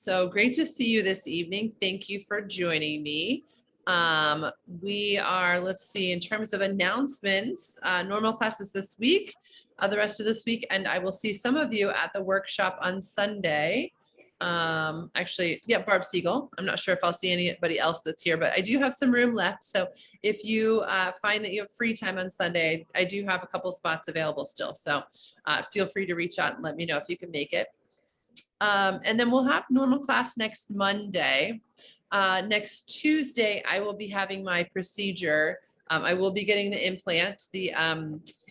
So great to see you this evening. Thank you for joining me. Let's see, in terms of announcements, normal classes this week, the rest of this week, and I will see some of you at the workshop on Sunday. Actually, yeah, Barb Siegel. I'm not sure if I'll see anybody else that's here, but I do have some room left. So if you find that you have free time on Sunday, I do have a couple spots available still. So feel free to reach out and let me know if you can make it. And then we'll have normal class next Monday. Next Tuesday, I will be having my procedure. I will be getting the implant. The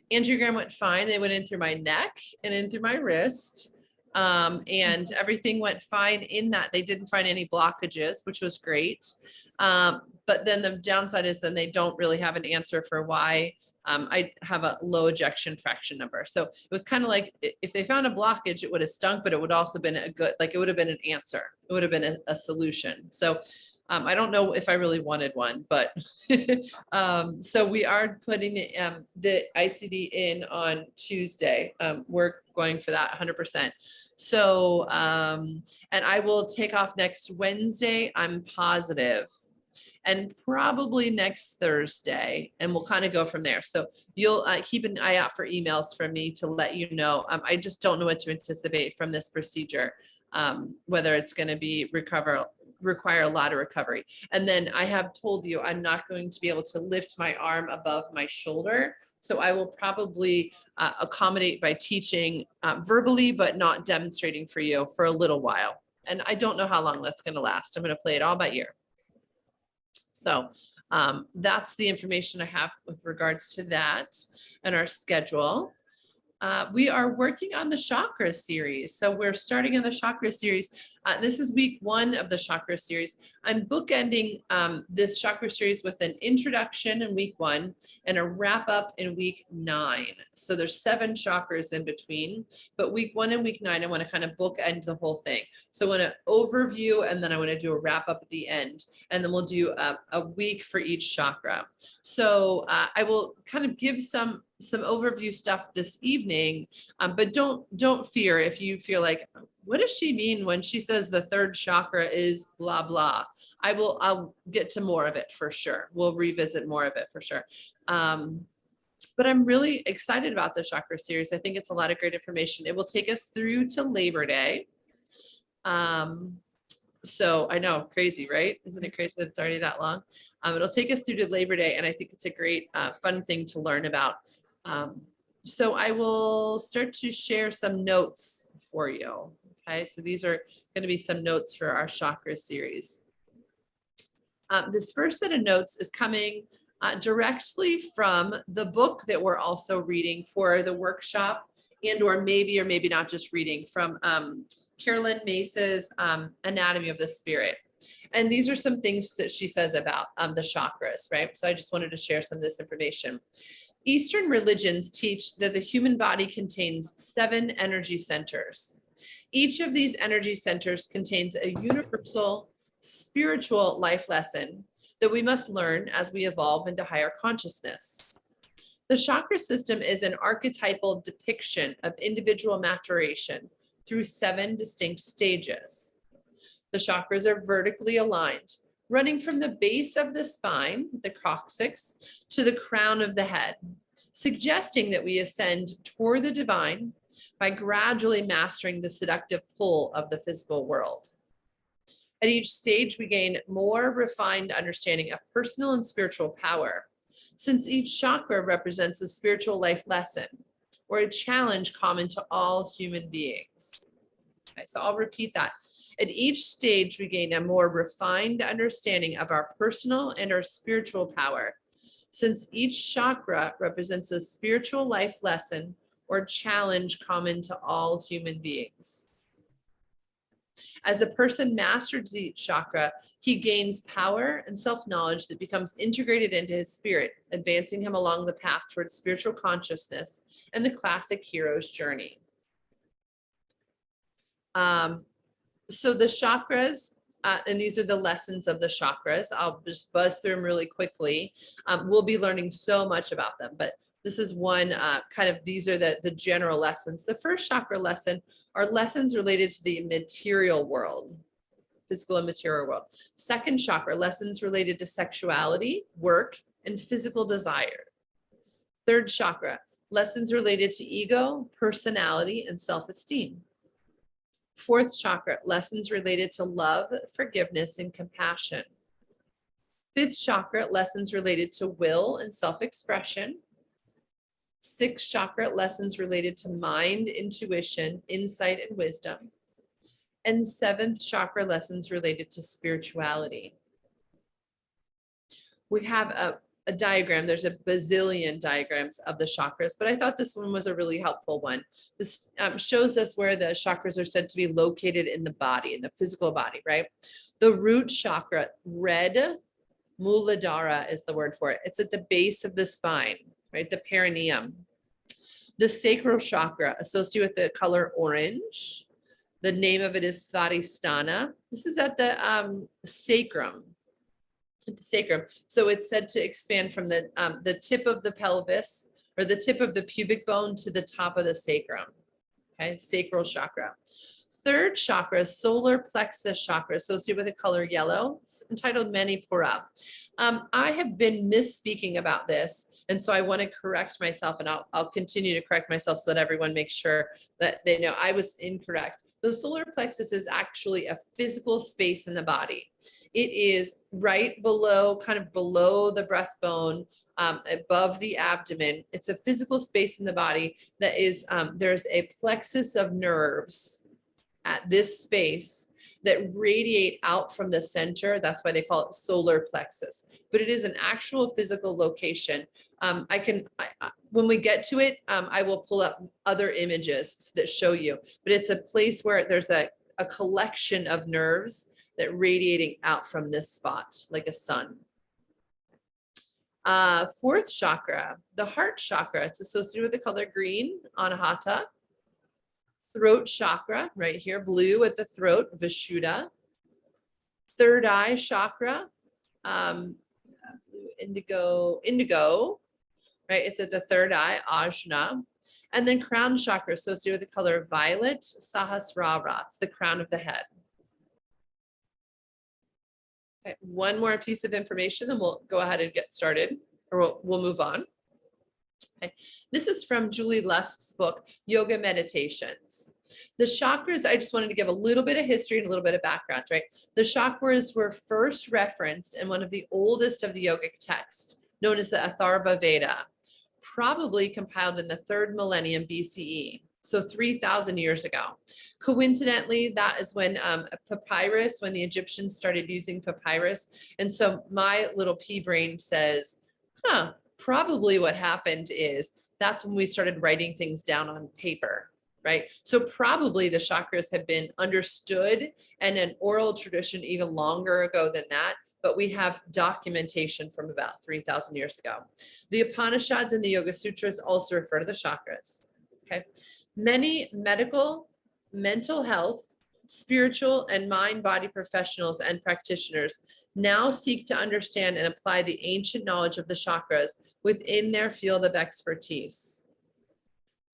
angiogram went fine. They went in through my neck and in through my wrist. And everything went fine in that. They didn't find any blockages, which was great. But then the downside is then they don't really have an answer for why I have a low ejection fraction number. So it was kind of like, if they found a blockage, it would have stunk, but it would also been a good, like it would have been an answer. It would have been a solution. So I don't know if I really wanted one, but so we are putting the ICD in on Tuesday. We're going for that 100%. So, and I will take off next Wednesday, I'm positive, and probably next Thursday, and we'll kind of go from there. So you'll keep an eye out for emails from me to let you know. I just don't know what to anticipate from this procedure, whether it's going to be require a lot of recovery. And then I have told you I'm not going to be able to lift my arm above my shoulder. So I will probably accommodate by teaching verbally, but not demonstrating for you for a little while. And I don't know how long that's going to last. I'm going to play it all by ear. So that's the information I have with regards to that and our schedule. We are working on the chakra series. So we're starting on the chakra series. This is week 1 of the chakra series. I'm bookending this chakra series with an introduction in week 1 and a wrap up in week 9. So there's 7 chakras in between, but week 1 and week 9, I want to kind of bookend the whole thing. So I want to overview, and then I want to do a wrap up at the end. And then we'll do a week for each chakra. So I will kind of give some overview stuff this evening, but don't fear if you feel like, what does she mean when she says the 3rd chakra is blah, blah. I'll get to more of it for sure. We'll revisit more of it for sure. But I'm really excited about the chakra series. I think it's a lot of great information. It will take us through to Labor Day. So I know, crazy, right? Isn't it crazy that it's already that long? It'll take us through to Labor Day, and I think it's a great, fun thing to learn about. So I will start to share some notes for you. Okay, so these are going to be some notes for our chakra series. This first set of notes is coming directly from the book that we're also reading for the workshop, or maybe not just reading, from Carolyn Mace's Anatomy of the Spirit. And these are some things that she says about the chakras, right? So I just wanted to share some of this information. Eastern religions teach that the human body contains 7 energy centers. Each of these energy centers contains a universal spiritual life lesson that we must learn as we evolve into higher consciousness. The chakra system is an archetypal depiction of individual maturation through 7 distinct stages. The chakras are vertically aligned, running from the base of the spine, the coccyx, to the crown of the head, suggesting that we ascend toward the divine by gradually mastering the seductive pull of the physical world. At each stage, we gain more refined understanding of personal and spiritual power, since each chakra represents a spiritual life lesson or a challenge common to all human beings. Okay, so I'll repeat that. At each stage, we gain a more refined understanding of our personal and our spiritual power, since each chakra represents a spiritual life lesson or challenge common to all human beings. As a person masters each chakra, he gains power and self-knowledge that becomes integrated into his spirit, advancing him along the path towards spiritual consciousness and the classic hero's journey. So the chakras, and these are the lessons of the chakras. I'll just buzz through them really quickly. We'll be learning so much about them, but this is one these are the general lessons. The first chakra lesson are lessons related to the material world. physical and material world. Second chakra, lessons related to sexuality, work, and physical desire. Third chakra, lessons related to ego, personality, and self-esteem. Fourth chakra, lessons related to love, forgiveness, and compassion. Fifth chakra, lessons related to will and self-expression. Sixth chakra, lessons related to mind, intuition, insight, and wisdom. And seventh chakra, lessons related to spirituality. We have a diagram. There's a bazillion diagrams of the chakras, but I thought this one was a really helpful one. This shows us where the chakras are said to be located in the body, in the physical body, right? The root chakra, red, Muladhara is the word for it. It's at the base of the spine, right? The perineum. The sacral chakra associated with the color orange. The name of it is Svadhisthana. This is at the sacrum. At the sacrum. So it's said to expand from the tip of the pelvis or the tip of the pubic bone to the top of the sacrum. Okay, sacral chakra. Third chakra, solar plexus chakra, associated with the color yellow. It's entitled Manipura. I have been misspeaking about this, and so I want to correct myself, and I'll continue to correct myself so that everyone makes sure that they know I was incorrect. The solar plexus is actually a physical space in the body. It is right below, kind of below the breastbone, above the abdomen. It's a physical space in the body that is, there's a plexus of nerves at this space that radiate out from the center. That's why they call it solar plexus, but it is an actual physical location. When we get to it, I will pull up other images that show you, but it's a place where there's a collection of nerves that radiating out from this spot, like a sun. Fourth chakra, the heart chakra, it's associated with the color green, Anahata. Throat chakra, right here, blue at the throat, Vishuddha. Third eye chakra, indigo, right? It's at the third eye, Ajna. And then crown chakra associated with the color violet, Sahasrara, it's the crown of the head. Okay, one more piece of information, then we'll go ahead and get started, or we'll move on. Okay. This is from Julie Lusk's book, Yoga Meditations. The chakras, I just wanted to give a little bit of history and a little bit of background, right? The chakras were first referenced in one of the oldest of the yogic texts, known as the Atharva Veda, probably compiled in the 3rd millennium BCE, so 3,000 years ago. Coincidentally, that is when papyrus, when the Egyptians started using papyrus. And so my little pea brain says, probably what happened is that's when we started writing things down on paper, right? So probably the chakras have been understood and an oral tradition even longer ago than that, but we have documentation from about 3,000 years ago. The Upanishads and the Yoga Sutras also refer to the chakras, okay? Many medical, mental health, spiritual, and mind-body professionals and practitioners now seek to understand and apply the ancient knowledge of the chakras within their field of expertise.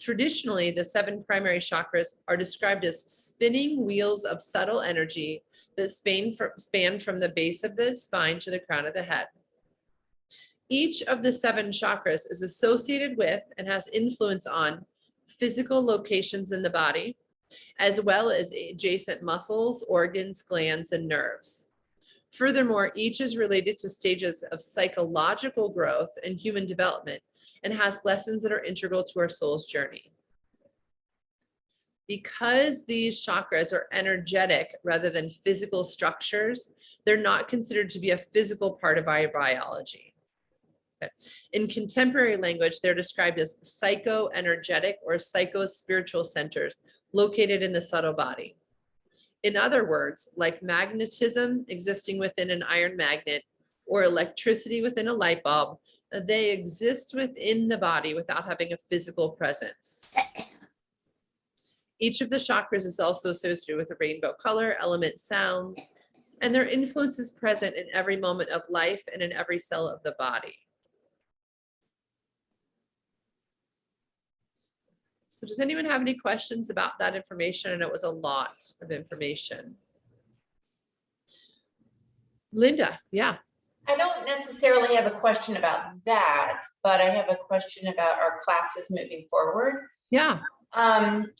Traditionally, the 7 primary chakras are described as spinning wheels of subtle energy that span from the base of the spine to the crown of the head. Each of the 7 chakras is associated with and has influence on physical locations in the body, as well as adjacent muscles, organs, glands, and nerves. Furthermore, each is related to stages of psychological growth and human development and has lessons that are integral to our soul's journey. Because these chakras are energetic rather than physical structures, they're not considered to be a physical part of our biology. Okay. In contemporary language, they're described as psycho-energetic or psycho-spiritual centers located in the subtle body. In other words, like magnetism existing within an iron magnet or electricity within a light bulb, they exist within the body without having a physical presence. Each of the chakras is also associated with a rainbow color, element, sounds, and their influence is present in every moment of life and in every cell of the body. So does anyone have any questions about that information? And it was a lot of information. Linda, yeah. I don't necessarily have a question about that, but I have a question about our classes moving forward. Yeah.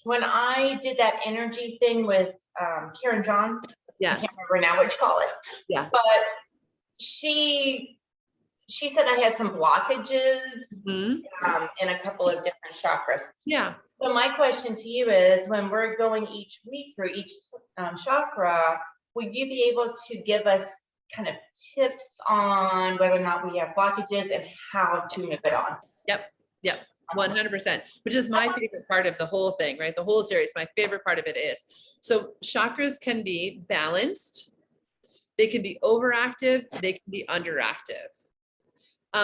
When I did that energy thing with Karen Johns, I can't remember now what you call it. Yeah. But she said I had some blockages in a couple of different chakras. Yeah. So my question to you is, when we're going each week through each chakra, would you be able to give us kind of tips on whether or not we have blockages and how to move it on? Yep. 100%, which is my favorite part of the whole thing, right? The whole series, my favorite part of it is, so chakras can be balanced, they can be overactive, they can be underactive.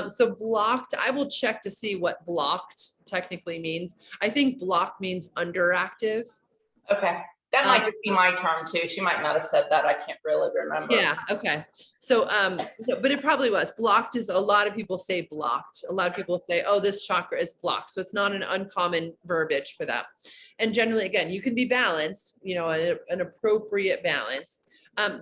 So blocked, I will check to see what blocked technically means. I think blocked means underactive. Okay. That might just be my term too. She might not have said that. I can't really remember. Yeah. Okay. So, but it probably was. Blocked is, a lot of people say blocked. A lot of people say, oh, this chakra is blocked. So it's not an uncommon verbiage for that. And generally, again, you can be balanced, you know, an appropriate balance.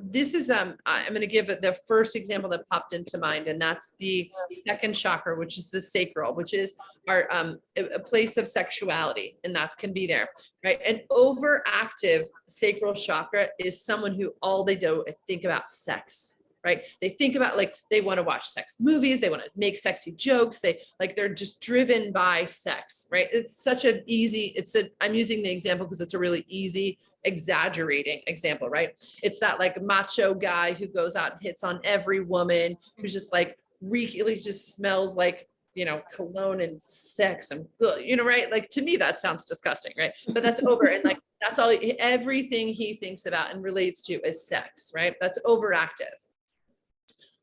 This is, I'm going to give it the first example that popped into mind, and that's the second chakra, which is the sacral, which is our, a place of sexuality, and that can be there, right? An overactive sacral chakra is someone who all they do is think about sex, right? They think about, like, they want to watch sex movies, they want to make sexy jokes, they're just driven by sex, right? It's such an easy, I'm using the example because it's a really easy, exaggerating example, right? It's that like macho guy who goes out and hits on every woman, who's just like really just smells like, you know, cologne and sex and good, you know, right? Like, to me, that sounds disgusting, right? But that's over. And like, that's all, everything he thinks about and relates to is sex, right? That's overactive.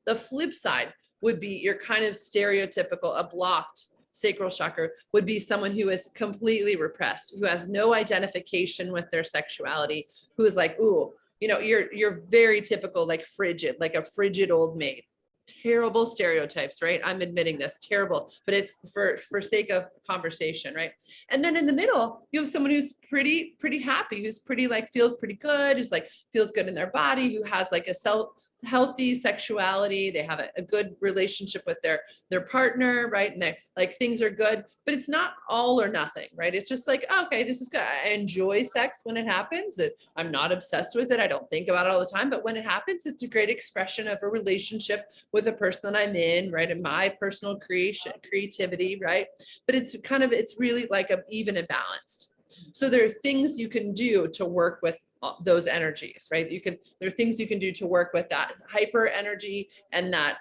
The flip side would be your kind of stereotypical, a blocked sacral chakra would be someone who is completely repressed, who has no identification with their sexuality, who is like, ooh, you know, you're very typical, like frigid, like a frigid old maid. Terrible stereotypes, right? I'm admitting this, terrible, but it's for sake of conversation, right? And then in the middle, you have someone who's pretty happy, who's pretty, like, feels pretty good, who's like feels good in their body, who has like a healthy sexuality, they have a good relationship with their partner, right? And they're like, things are good, but it's not all or nothing, right? It's just like, okay, this is good. I enjoy sex when it happens. I'm not obsessed with it. I don't think about it all the time, but when it happens, it's a great expression of a relationship with a person that I'm in, right? And my personal creativity, right? But it's really like even and balanced. So there are things you can do to work with those energies, right? There are things you can do to work with that hyper energy and that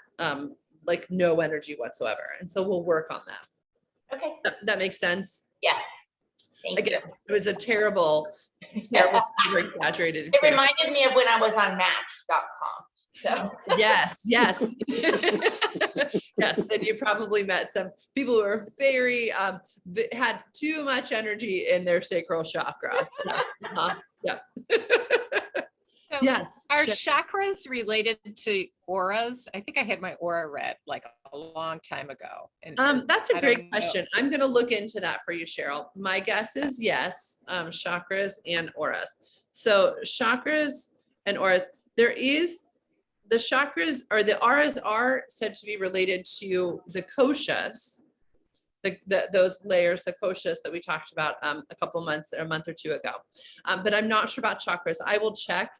like no energy whatsoever. And so we'll work on that. Okay. That makes sense? Yes. Again, it was a terrible, exaggerated example. It reminded me of when I was on Match.com. So yes. Yes. And you probably met some people who are very, had too much energy in their sacral chakra. Yeah. So yes. Are chakras related to auras? I think I had my aura read like a long time ago. And that's a great question. I'm going to look into that for you, Cheryl. My guess is yes, chakras and auras. So chakras and auras, the chakras, or the auras are said to be related to the koshas, those layers, the koshas that we talked about a month or two ago. But I'm not sure about chakras. I will check.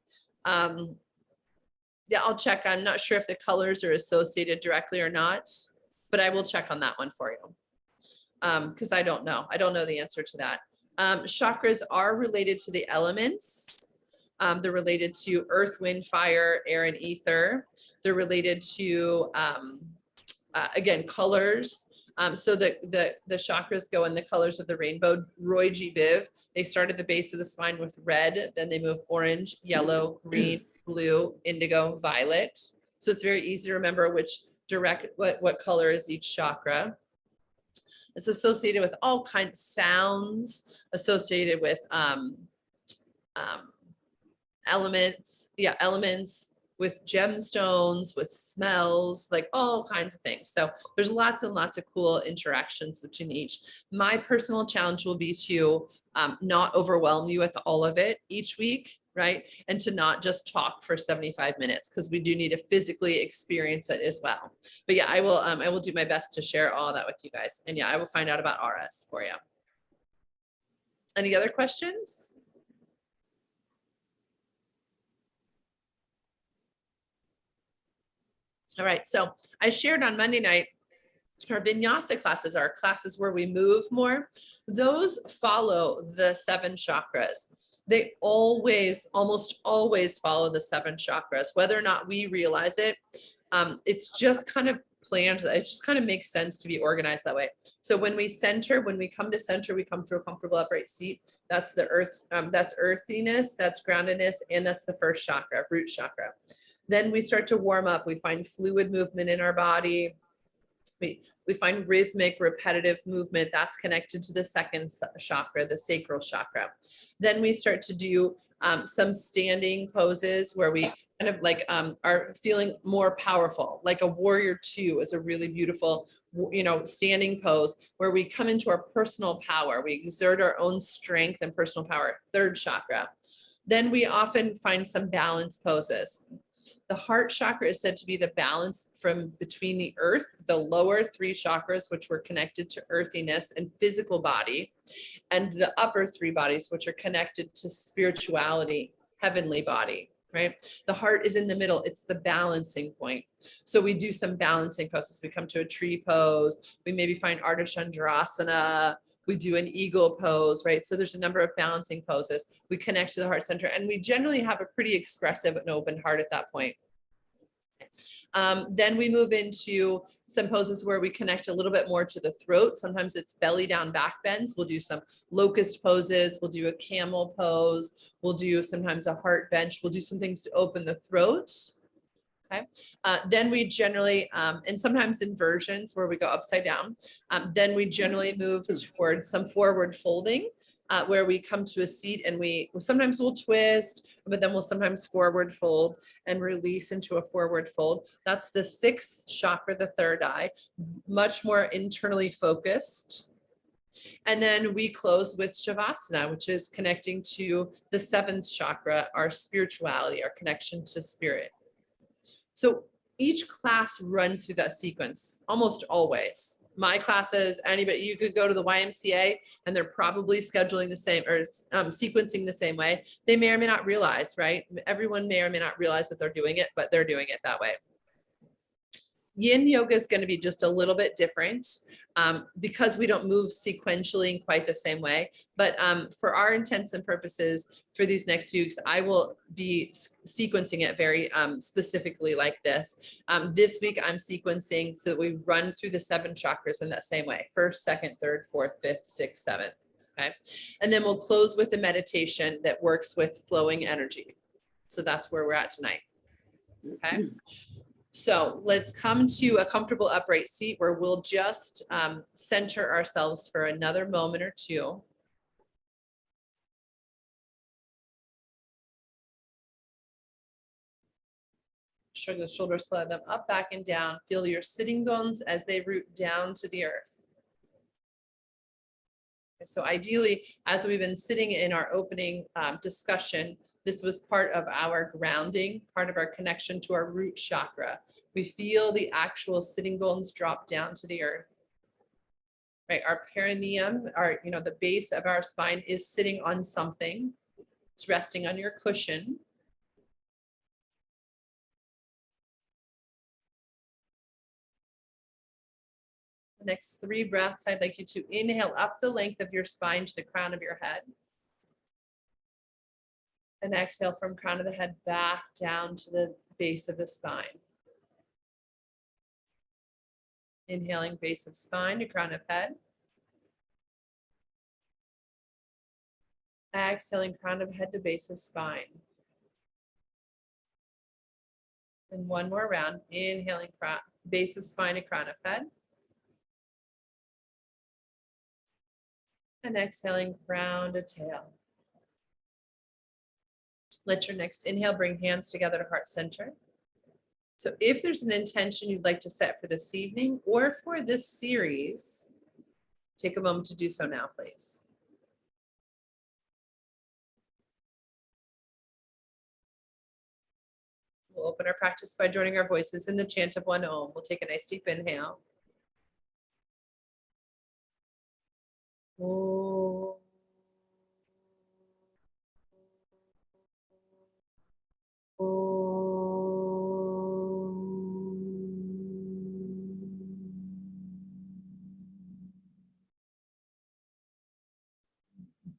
Yeah, I'll check. I'm not sure if the colors are associated directly or not, but I will check on that one for you. Because I don't know. I don't know the answer to that. Chakras are related to the elements. They're related to earth, wind, fire, air, and ether. They're related to, again, colors. So the chakras go in the colors of the rainbow. Roy G. Biv, they start at the base of the spine with red, then they move orange, yellow, green, blue, indigo, violet. So it's very easy to remember what color is each chakra. It's associated with all kinds of sounds, associated with elements, with gemstones, with smells, like all kinds of things. So there's lots and lots of cool interactions between each. My personal challenge will be to not overwhelm you with all of it each week. right? And to not just talk for 75 minutes, because we do need to physically experience it as well. But yeah, I will do my best to share all that with you guys. And yeah, I will find out about auras for you. Any other questions? All right, so I shared on Monday night, our vinyasa classes are classes where we move more. Those follow the 7 chakras. They always, almost always follow the 7 chakras, whether or not we realize it. It's just kind of planned. It just kind of makes sense to be organized that way. So when we center, when we come to center, we come to a comfortable upright seat. That's the earth, that's earthiness, that's groundedness, and that's the first chakra, root chakra. Then we start to warm up. We find fluid movement in our body. We find rhythmic, repetitive movement that's connected to the second chakra, the sacral chakra. Then we start to do some standing poses where we kind of like are feeling more powerful. Like a warrior 2 is a really beautiful, standing pose where we come into our personal power. We exert our own strength and personal power, third chakra. Then we often find some balance poses. The heart chakra is said to be the balance from between the earth, the lower 3 chakras, which were connected to earthiness and physical body, and the upper 3 bodies, which are connected to spirituality, heavenly body, right? The heart is in the middle. It's the balancing point. So we do some balancing poses. We come to a tree pose. We maybe find Ardha Chandrasana. We do an eagle pose, right? So there's a number of balancing poses. We connect to the heart center, and we generally have a pretty expressive and open heart at that point. Then we move into some poses where we connect a little bit more to the throat. Sometimes it's belly down, back bends. We'll do some locust poses. We'll do a camel pose. We'll do sometimes a heart bench. We'll do some things to open the throat. Okay. Then we generally, and sometimes inversions where we go upside down. Then we generally move towards some forward folding, where we come to a seat and sometimes we'll twist, but then we'll sometimes forward fold and release into a forward fold. That's the 6th chakra, the third eye, much more internally focused. And then we close with Shavasana, which is connecting to the 7th chakra, our spirituality, our connection to spirit. So each class runs through that sequence almost always. My classes, anybody, you could go to the YMCA and they're probably scheduling the same or sequencing the same way. They may or may not realize, right? Everyone may or may not realize that they're doing it, but they're doing it that way. Yin yoga is going to be just a little bit different because we don't move sequentially in quite the same way. But for our intents and purposes, for these next few weeks, I will be sequencing it very specifically like this. This week, I'm sequencing so that we run through the 7 chakras in that same way. 1st, 2nd, 3rd, 4th, 5th, 6th, 7th. Okay. And then we'll close with a meditation that works with flowing energy. So that's where we're at tonight. Okay. So let's come to a comfortable upright seat where we'll just center ourselves for another moment or two. Shrug the shoulders, slide them up, back, and down. Feel your sitting bones as they root down to the earth. So ideally, as we've been sitting in our opening discussion, this was part of our grounding, part of our connection to our root chakra. We feel the actual sitting bones drop down to the earth. Right, our perineum, the base of our spine is sitting on something. It's resting on your cushion. The next 3 breaths, I'd like you to inhale up the length of your spine to the crown of your head. And exhale from crown of the head back down to the base of the spine. Inhaling base of spine to crown of head. Exhaling crown of head to base of spine. And one more round. Inhaling base of spine to crown of head. And exhaling crown to tail. Let your next inhale bring hands together to heart center. So if there's an intention you'd like to set for this evening or for this series, take a moment to do so now, please. We'll open our practice by joining our voices in the chant of one Om. We'll take a nice deep inhale. Om.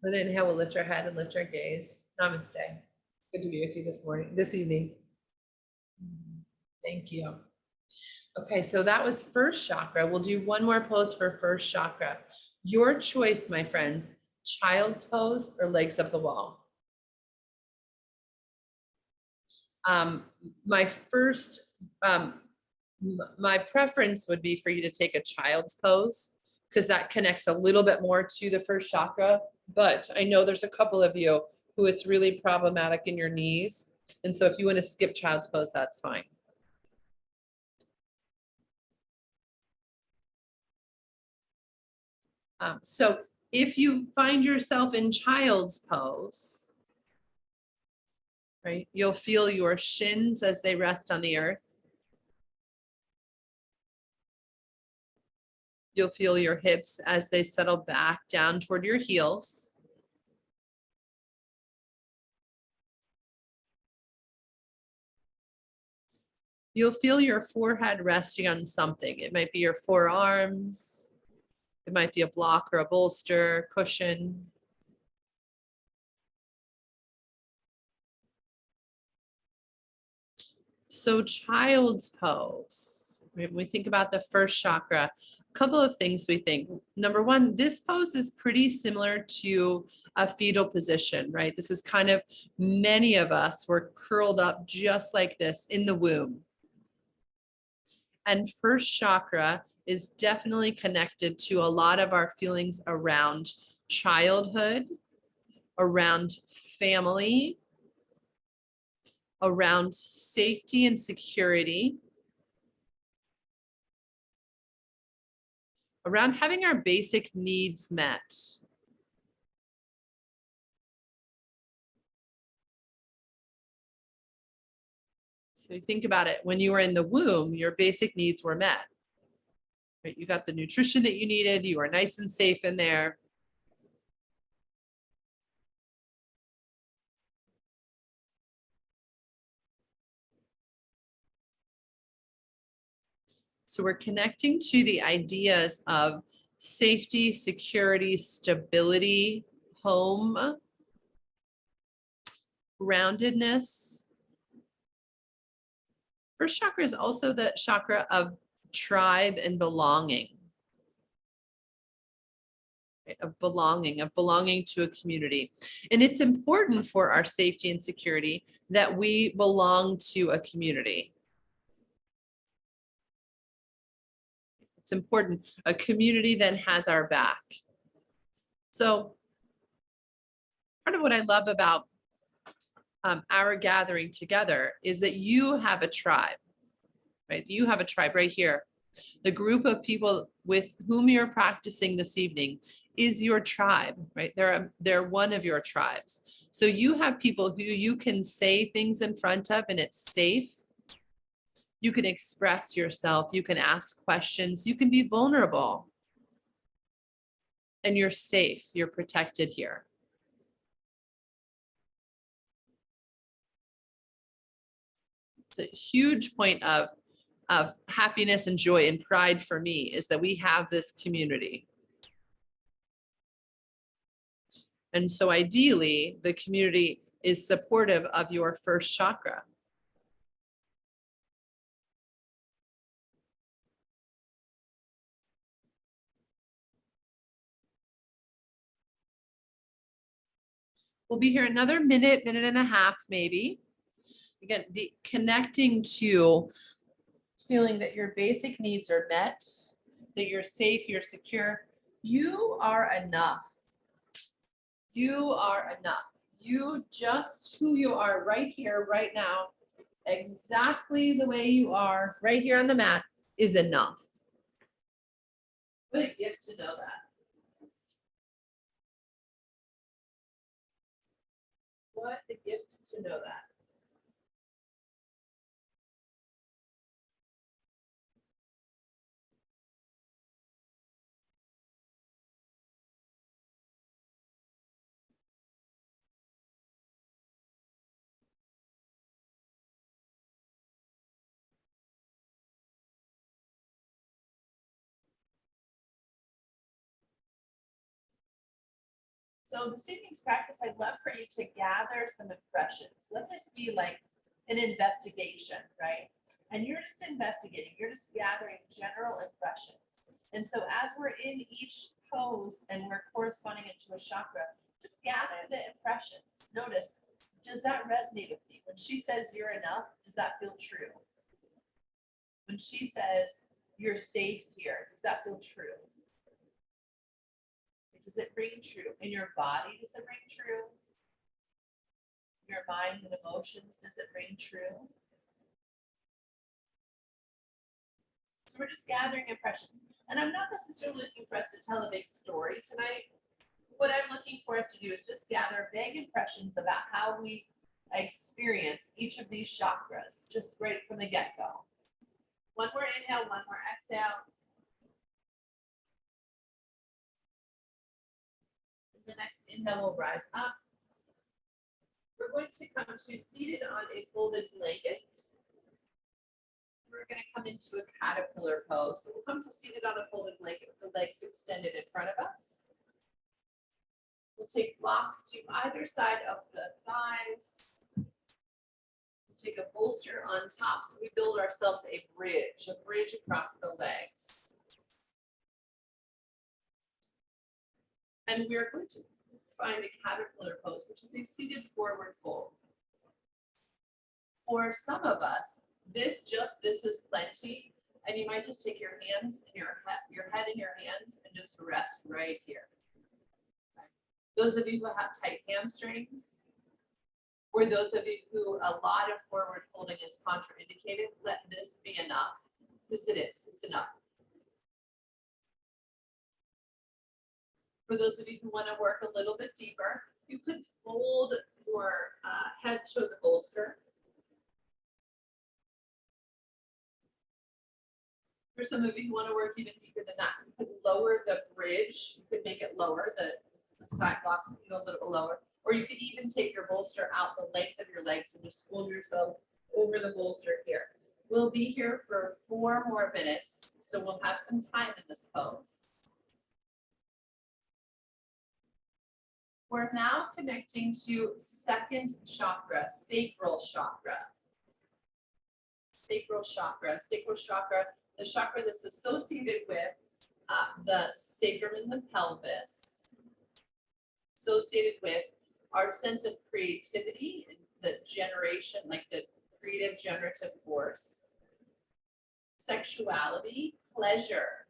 With an inhale, we'll lift our head and lift our gaze. Namaste. Good to be with you this evening. Thank you. Okay, so that was first chakra. We'll do one more pose for first chakra. Your choice, my friends, child's pose or legs up the wall. My preference would be for you to take a child's pose because that connects a little bit more to the first chakra. But I know there's a couple of you who it's really problematic in your knees. And so if you want to skip child's pose, that's fine. So if you find yourself in child's pose, right, you'll feel your shins as they rest on the earth. You'll feel your hips as they settle back down toward your heels. You'll feel your forehead resting on something. It might be your forearms. It might be a block or a bolster, cushion. So child's pose, when we think about the first chakra, a couple of things we think. Number one, this pose is pretty similar to a fetal position, right? This is kind of, many of us were curled up just like this in the womb. And first chakra is definitely connected to a lot of our feelings around childhood, around family, around safety and security, around having our basic needs met. So you think about it, when you were in the womb, your basic needs were met. Right? You got the nutrition that you needed, you were nice and safe in there. So we're connecting to the ideas of safety, security, stability, home, groundedness. First chakra is also the chakra of tribe and belonging. Right? Of belonging to a community. And it's important for our safety and security that we belong to a community. It's important. A community then has our back. So part of what I love about our gathering together is that you have a tribe, right? You have a tribe right here. The group of people with whom you're practicing this evening is your tribe, right? They're one of your tribes. So you have people who you can say things in front of and it's safe. You can express yourself, you can ask questions, you can be vulnerable. And you're safe, you're protected here. It's a huge point of happiness and joy and pride for me is that we have this community. And so ideally, the community is supportive of your first chakra. We'll be here another minute, minute and a half, maybe. Again, connecting to feeling that your basic needs are met, that you're safe, you're secure. You are enough. You are enough. You just who you are right here, right now, exactly the way you are right here on the mat is enough. What a gift to know that. What a gift to know that. So this evening's practice, I'd love for you to gather some impressions. Let this be like an investigation, right? And you're just investigating, you're just gathering general impressions. And so as we're in each pose and we're corresponding it to a chakra, just gather the impressions. Notice, does that resonate with me? When she says you're enough, does that feel true? When she says you're safe here, does that feel true? Does it ring true? In your body, does it ring true? In your mind and emotions, does it ring true? So we're just gathering impressions. And I'm not necessarily looking for us to tell a big story tonight. What I'm looking for us to do is just gather vague impressions about how we experience each of these chakras, just right from the get-go. One more inhale, one more exhale. The next inhale will rise up. We're going to come to seated on a folded blanket. We're going to come into a caterpillar pose. So we'll come to seated on a folded blanket with the legs extended in front of us. We'll take blocks to either side of the thighs. We'll take a bolster on top so we build ourselves a bridge across the legs. And we're going to find a caterpillar pose, which is a seated forward fold. For some of us, this is plenty, and you might just take your hands and your head in your hands and just rest right here. Okay. Those of you who have tight hamstrings, or those of you who a lot of forward folding is contraindicated, let this be enough. This it's enough. For those of you who want to work a little bit deeper, you could fold your head to the bolster. For some of you who want to work even deeper than that, you could lower the bridge. You could make it lower, the side blocks can go a little bit lower. Or you could even take your bolster out the length of your legs and just fold yourself over the bolster here. We'll be here for 4 more minutes, so we'll have some time in this pose. We're now connecting to second chakra, sacral chakra. Sacral chakra, the chakra that's associated with the sacrum and the pelvis, associated with our sense of creativity and the generation, like the creative generative force, sexuality, pleasure.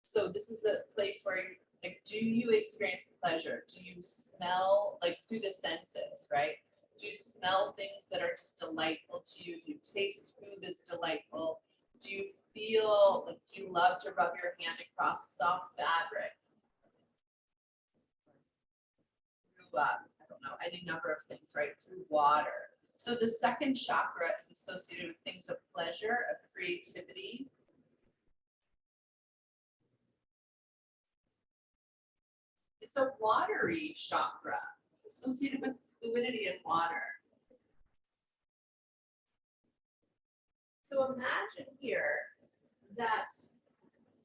So this is the place where you, like, do you experience pleasure? Do you smell, like through the senses, right? Do you smell things that are just delightful to you? Do you taste food that's delightful? Do you feel, like, do you love to rub your hand across soft fabric? Through, I don't know, any number of things, right? Through water. So the second chakra is associated with things of pleasure, of creativity. It's a watery chakra. It's associated with fluidity and water. So imagine here that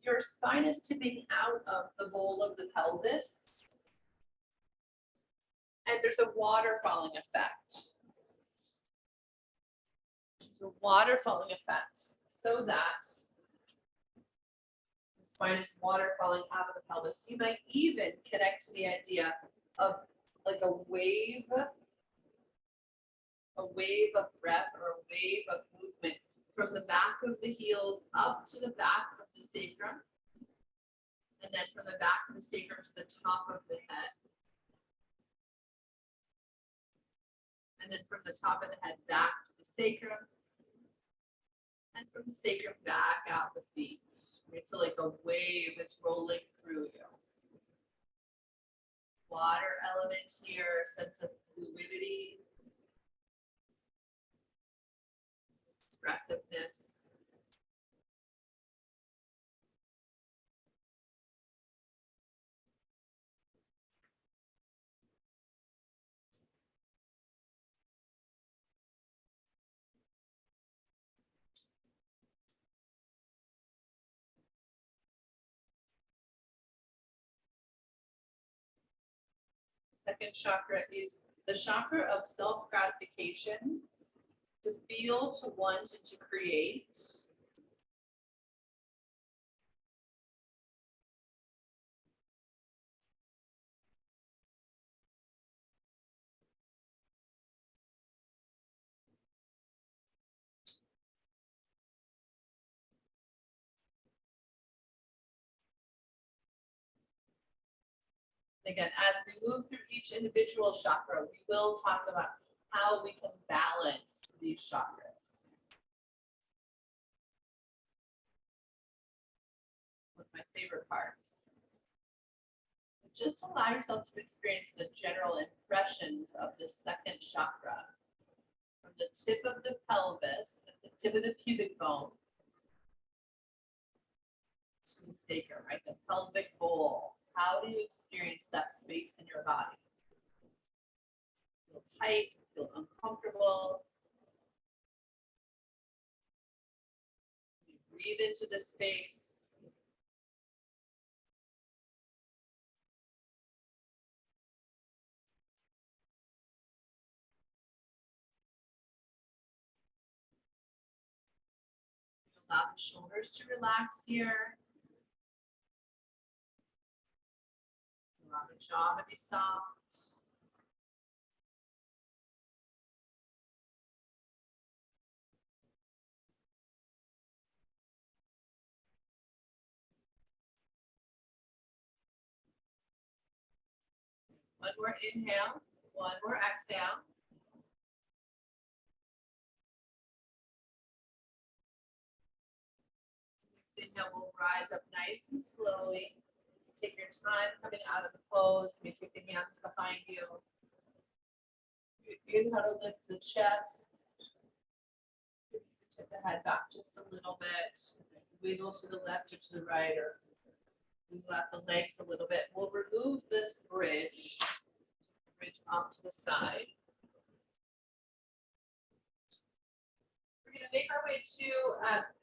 your spine is tipping out of the bowl of the pelvis, and there's a water falling effect. It's a water falling effect, so that spine is water falling out of the pelvis. You might even connect to the idea of like a wave of breath or a wave of movement from the back of the heels up to the back of the sacrum, and then from the back of the sacrum to the top of the head. And then from the top of the head back to the sacrum, and from the sacrum back out the feet. It's like a wave that's rolling through you. Water element here, sense of fluidity, expressiveness. second chakra is the chakra of self-gratification, to feel, to want, and to create. Again, as we move through each individual chakra, we will talk about how we can balance these chakras. One of my favorite parts. Just allow yourself to experience the general impressions of the second chakra. From the tip of the pelvis, at the tip of the pubic bone, to the sacrum, right? The pelvic bowl. How do you experience that space in your body? Feel tight, feel uncomfortable. You breathe into the space. You allow the shoulders to relax here. Allow the jaw to be soft. One more inhale, one more exhale. Next inhale, we'll rise up nice and slowly. Take your time coming out of the pose. You may take the hands behind you. Inhale to lift the chest. Tip the head back just a little bit. Wiggle to the left or to the right, or wiggle out the legs a little bit. We'll remove this bridge off to the side. We're going to make our way to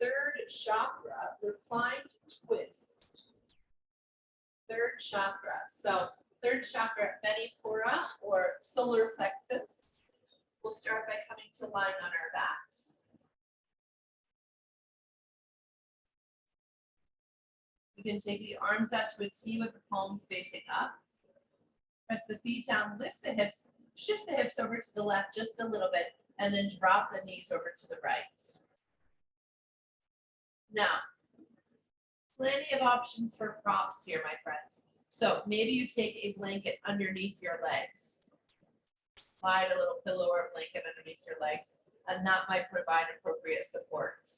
third chakra, reclined twist. Third chakra. So third chakra, Manipura or solar plexus. We'll start by coming to lying on our backs. You can take the arms out to a T with the palms facing up. Press the feet down, lift the hips, shift the hips over to the left just a little bit, and then drop the knees over to the right. Now, plenty of options for props here, my friends. So maybe you take a blanket underneath your legs. Slide a little pillow or blanket underneath your legs, and that might provide appropriate support.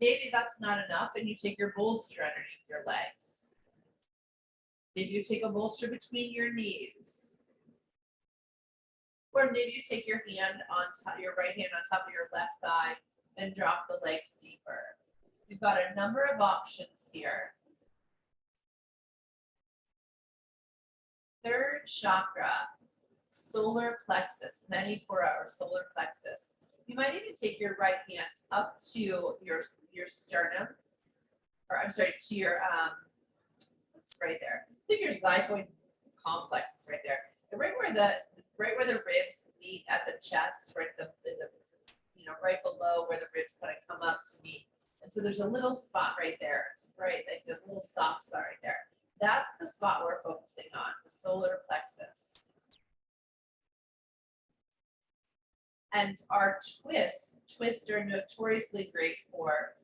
Maybe that's not enough, and you take your bolster underneath your legs. Maybe you take a bolster between your knees. Or maybe you take your hand on top, your right hand on top of your left thigh and drop the legs deeper. We've got a number of options here. Third chakra, solar plexus, Manipura or solar plexus. You might even take your right hand up to your sternum, or I'm sorry, to your it's right there. I think your xiphoid complex is right there. And right where the ribs meet at the chest, right right below where the ribs kind of come up to meet. And so there's a little spot right there. It's right, like the little soft spot right there. That's the spot we're focusing on, the solar plexus. And our twists are notoriously great for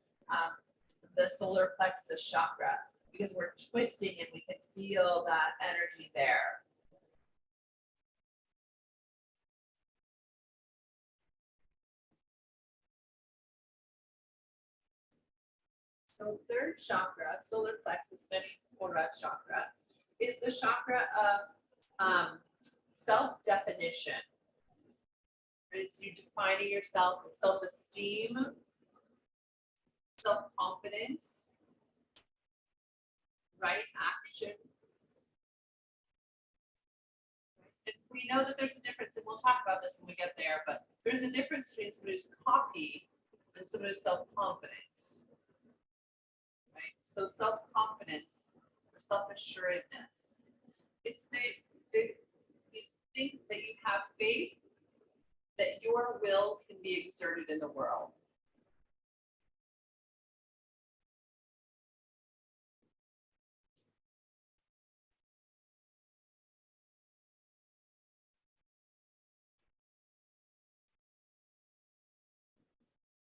the solar plexus chakra because we're twisting and we can feel that energy there. So third chakra, solar plexus, Manipura chakra, is the chakra of self-definition. It's you defining yourself, it's self-esteem, self-confidence, right action. And we know that there's a difference, and we'll talk about this when we get there, but there's a difference between somebody who's cocky and somebody who's self-confident. Right? So self-confidence or self-assuredness. It's You think that you have faith that your will can be exerted in the world.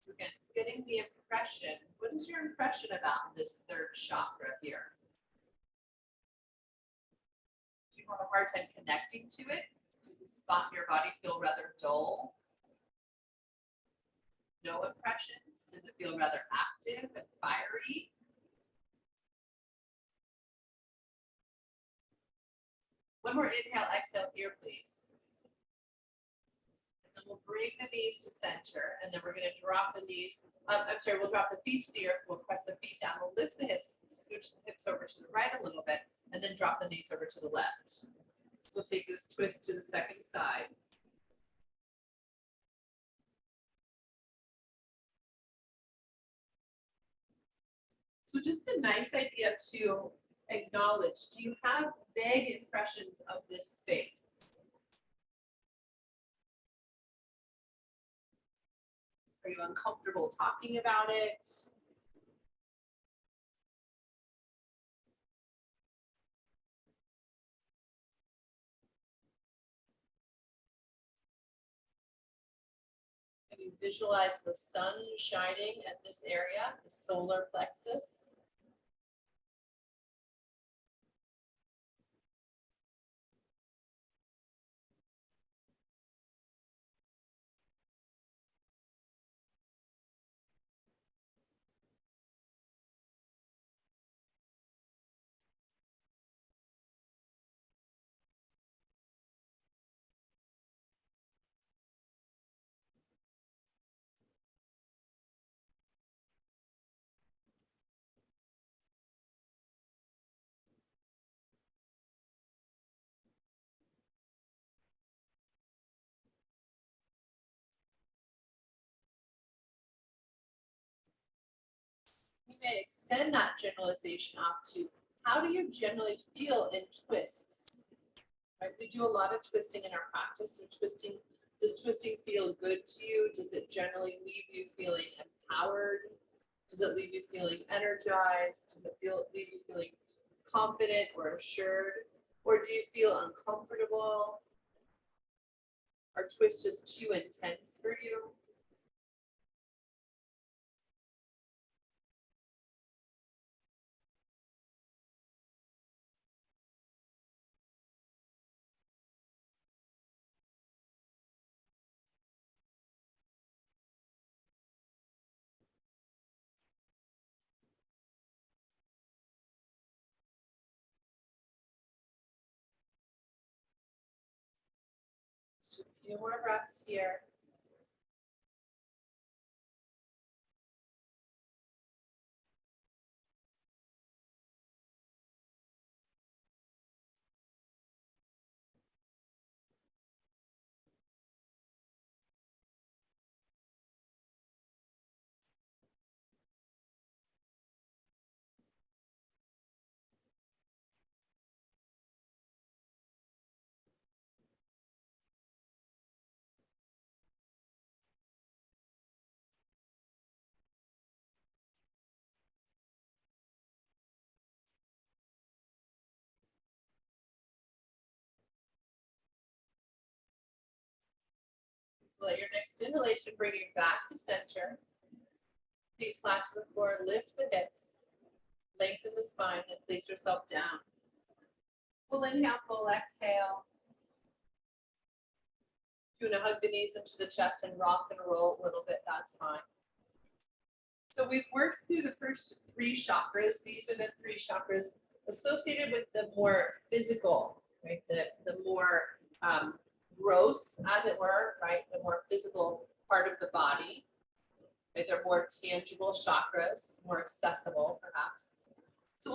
Again, getting the impression, what is your impression about this third chakra here? Do you have a hard time connecting to it? Does the spot in your body feel rather dull? No impressions? Does it feel rather active and fiery? One more inhale, exhale here, please. And then we'll bring the knees to center, and then we're going to drop the knees. We'll drop the feet to the earth. We'll press the feet down. We'll lift the hips, scooch the hips over to the right a little bit, and then drop the knees over to the left. So we'll take this twist to the second side. So just a nice idea to acknowledge, do you have vague impressions of this space? Are you uncomfortable talking about it? Can you visualize the sun shining at this area, the solar plexus? You may extend that generalization off to how do you generally feel in twists? Right? We do a lot of twisting in our practice. And does twisting feel good to you? Does it generally leave you feeling empowered? Does it leave you feeling energized? Does it leave you feeling confident or assured? Or do you feel uncomfortable? Are twists just too intense for you? Just a few more breaths here. Let your next inhalation bring you back to center. Feet flat to the floor, lift the hips, lengthen the spine, and place yourself down. Full inhale, full exhale. If you want to hug the knees into the chest and rock and roll a little bit, that's fine. So we've worked through the first three chakras. These are the three chakras associated with the more physical, right? The more gross, as it were, right? The more physical part of the body. Right? They're more tangible chakras, more accessible, perhaps. So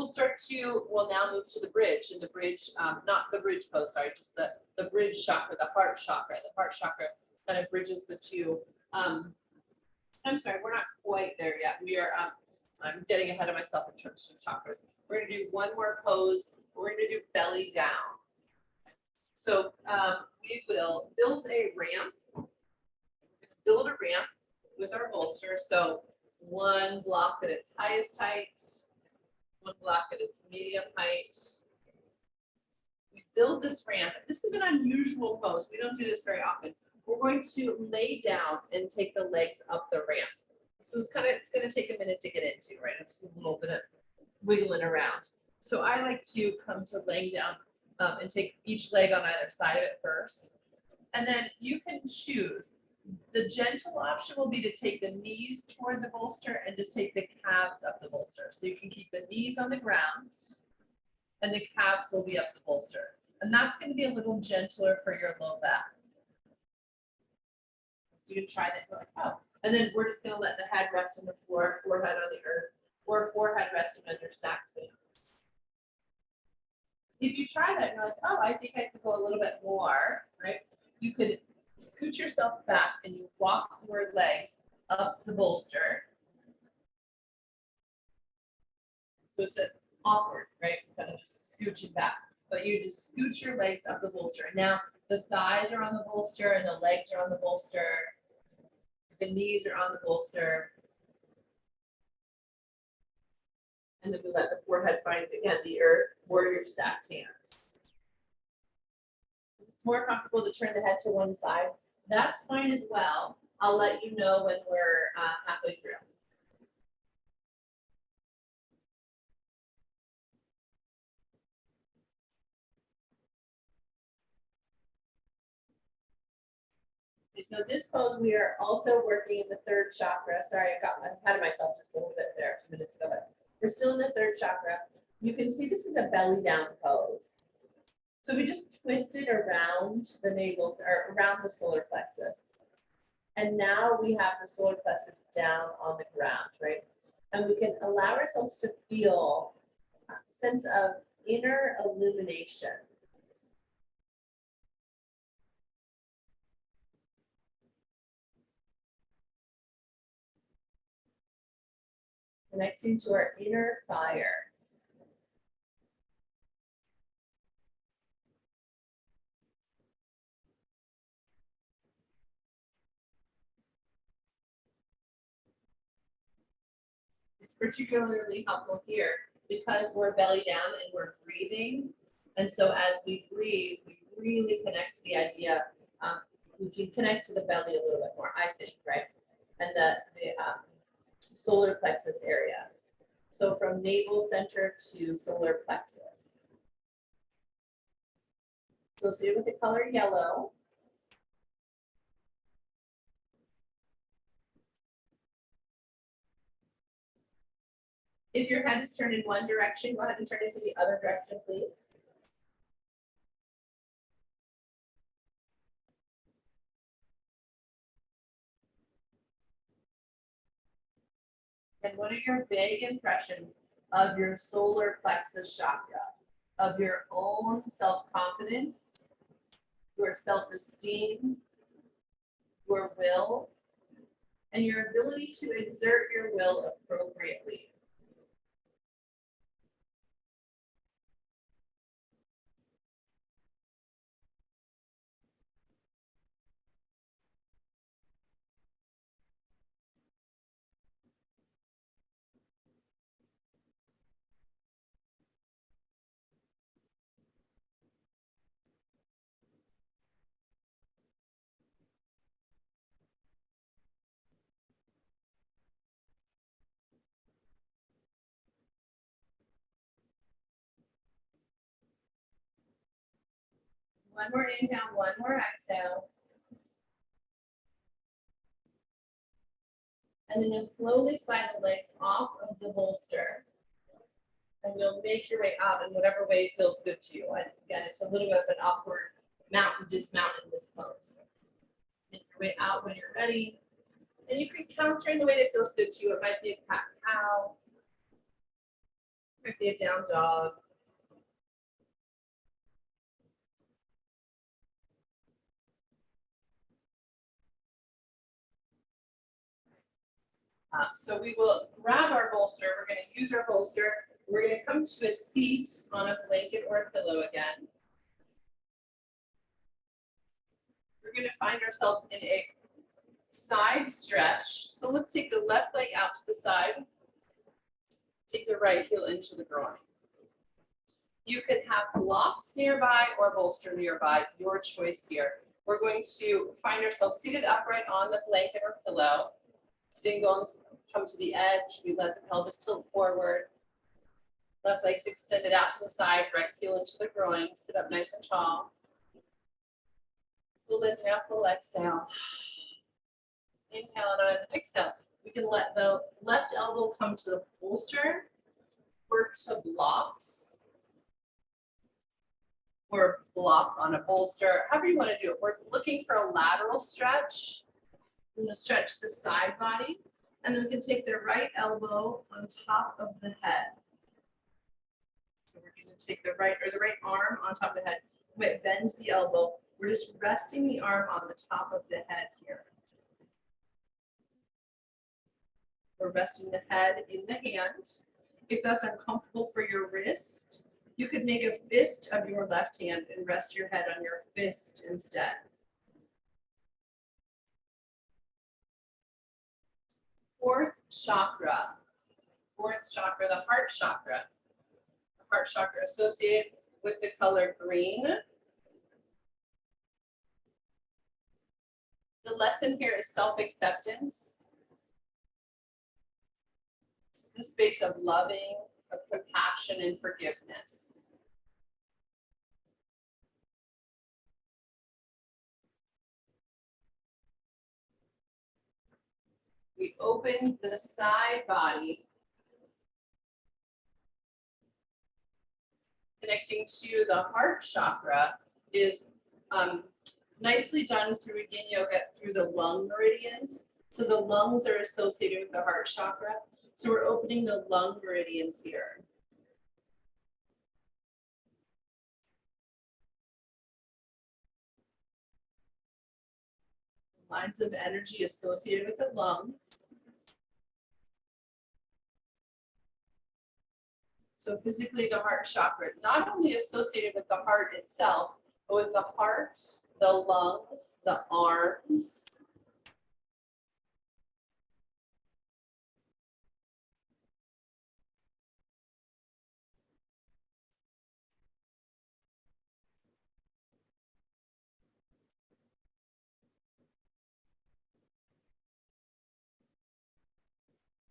we'll now move to the bridge, and the bridge, not the bridge pose, sorry, just the bridge chakra, the heart chakra. The heart chakra kind of bridges the two. I'm sorry, we're not quite there yet. We are, I'm getting ahead of myself in terms of chakras. We're gonna do one more pose. We're gonna do belly down. So we will build a ramp. Build a ramp with our bolster. So one block at its highest height, one block at its medium height. We build this ramp. This is an unusual pose. We don't do this very often. We're going to lay down and take the legs up the ramp. So it's going to take a minute to get into, right? Just a little bit of wiggling around. So I like to come to laying down and take each leg on either side of it first. And then you can choose. The gentle option will be to take the knees toward the bolster and just take the calves up the bolster. So you can keep the knees on the ground and the calves will be up the bolster. And that's going to be a little gentler for your low back. So you can try that. You're like, oh, and then we're just going to let the head rest on the floor, forehead on the earth, or forehead resting on your stacked hands. If you try that and you're like, oh, I think I could go a little bit more, right? You could scoot yourself back and you walk your legs up the bolster. So it's awkward, right? Kind of just scooching back, but you just scoot your legs up the bolster. And now the thighs are on the bolster and the legs are on the bolster. The knees are on the bolster. And then we let the forehead find, again, the earth, warrior stacked hands. It's more comfortable to turn the head to one side. That's fine as well. I'll let you know when we're halfway through. Okay, so this pose, we are also working in the third chakra. Sorry, I got ahead of myself just a little bit there a few minutes ago, but we're still in the third chakra. You can see this is a belly down pose. So we just twisted around the navel or around the solar plexus. And now we have the solar plexus down on the ground, right? And we can allow ourselves to feel a sense of inner illumination. Connecting to our inner fire. It's particularly helpful here because we're belly down and we're breathing. And so as we breathe, we really connect to the idea. We can connect to the belly a little bit more, I think, right? And the solar plexus area. So from navel center to solar plexus. So see with the color yellow. If your head is turned in one direction, go ahead and turn it to the other direction, please. And what are your vague impressions of your solar plexus chakra, of your own self-confidence, your self-esteem, your will, and your ability to exert your will appropriately? One more inhale, one more exhale. And then you'll slowly slide the legs off of the bolster. And you'll make your way out in whatever way feels good to you. And again, it's a little bit of an awkward mount and dismount in this pose. Make your way out when you're ready. And you can counter in the way that feels good to you. It might be a cat cow. It might be a down dog. So we will grab our bolster. We're going to use our bolster. We're going to come to a seat on a blanket or a pillow again. we're going to find ourselves in a side stretch. So let's take the left leg out to the side. Take the right heel into the groin. You could have blocks nearby or bolster nearby, your choice here. We're going to find ourselves seated upright on the blanket or pillow. Sitting bones come to the edge. We let the pelvis tilt forward. Left leg's extended out to the side, right heel into the groin. Sit up nice and tall. Full inhale, full exhale. Inhale and on an exhale. We can let the left elbow come to the bolster, work to blocks, or block on a bolster, however you want to do it. We're looking for a lateral stretch. We're going to stretch the side body, and then we can take the right elbow on top of the head. So we're going to take the right arm on top of the head. It bends the elbow. We're just resting the arm on the top of the head here. We're resting the head in the hands. If that's uncomfortable for your wrist, you could make a fist of your left hand and rest your head on your fist instead. Fourth chakra, the heart chakra. The heart chakra associated with the color green. The lesson here is self-acceptance. It's the space of loving, of compassion and forgiveness. We open the side body, connecting to the heart chakra is nicely done through yin yoga through the lung meridians. So the lungs are associated with the heart chakra. So we're opening the lung meridians here. Lines of energy associated with the lungs. So physically, the heart chakra, not only associated with the heart itself, but with the heart, the lungs, the arms.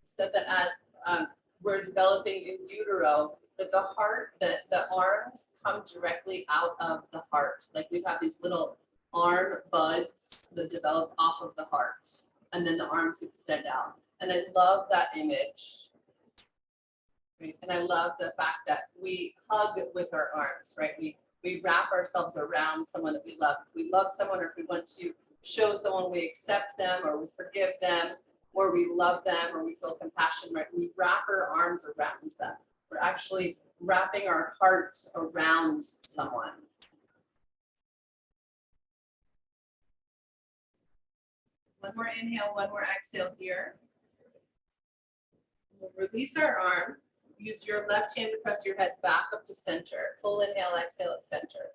Said that as we're developing in utero, that the heart, that the arms come directly out of the heart. Like we have these little arm buds that develop off of the heart, and then the arms extend out. And I love that image. Right? And I love the fact that we hug with our arms, right? We wrap ourselves around someone that we love. If we love someone, or if we want to show someone we accept them, or we forgive them, or we love them, or we feel compassion, right? We wrap our arms around them. We're actually wrapping our heart around someone. One more inhale, one more exhale here. We'll release our arm. Use your left hand to press your head back up to center. Full inhale, exhale at center.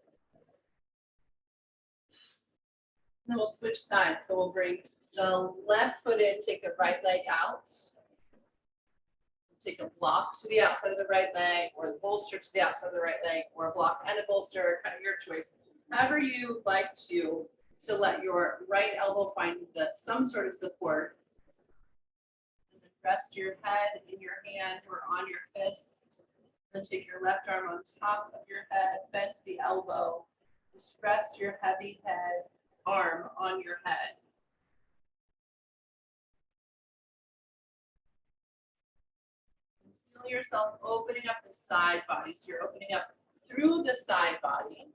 Then we'll switch sides. So we'll bring the left foot in, take the right leg out. Take a block to the outside of the right leg, or the bolster to the outside of the right leg, or a block and a bolster, kind of your choice. However you like to let your right elbow find some sort of support. And then rest your head in your hand or on your fist. Then take your left arm on top of your head, bend the elbow. Just rest your heavy arm on your head. Feel yourself opening up the side body. So you're opening up through the side body.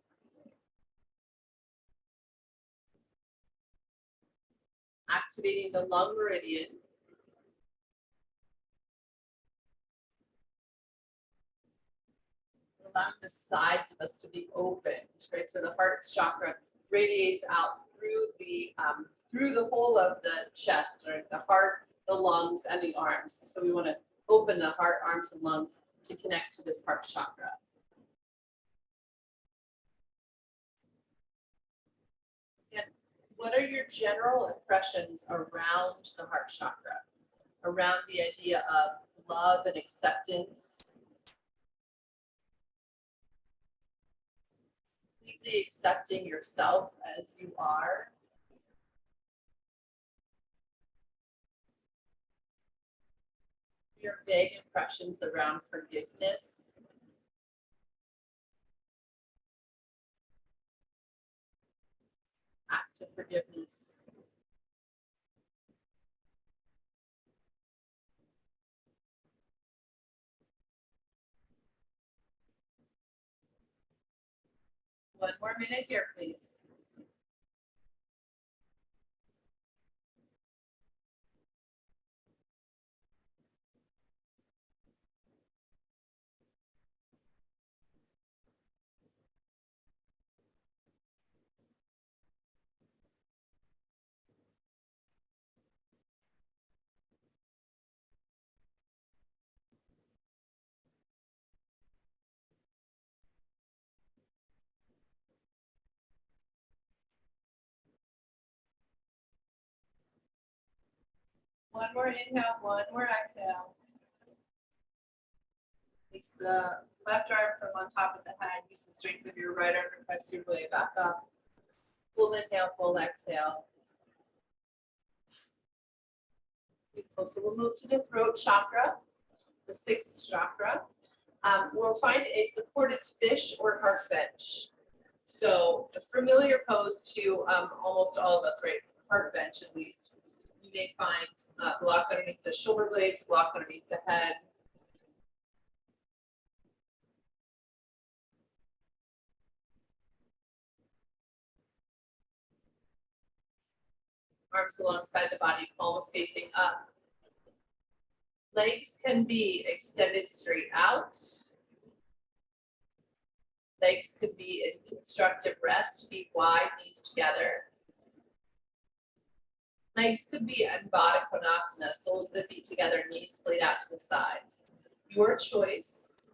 Activating the lung meridian. Allowing the sides of us to be opened, right? So the heart chakra radiates out through the whole of the chest, right? The heart, the lungs, and the arms. So we want to open the heart, arms, and lungs to connect to this heart chakra. Again, What are your general impressions around the heart chakra? Around the idea of love and acceptance? Completely accepting yourself as you are. Your vague impressions around forgiveness. Act of forgiveness. One more minute here, please. One more inhale, one more exhale. Takes the left arm from on top of the head. Use the strength of your right arm to press your way back up. Full inhale, full exhale. Beautiful. So we'll move to the throat chakra, the sixth chakra. We'll find a supported fish or heart bench. So a familiar pose to almost all of us, right? Heart bench at least. You may find block underneath the shoulder blades, block underneath the head. Arms alongside the body, palms facing up. Legs can be extended straight out. Legs could be in constructive rest, feet wide, knees together. Legs could be in Baddha Konasana, soles of the feet together, knees splayed out to the sides. Your choice.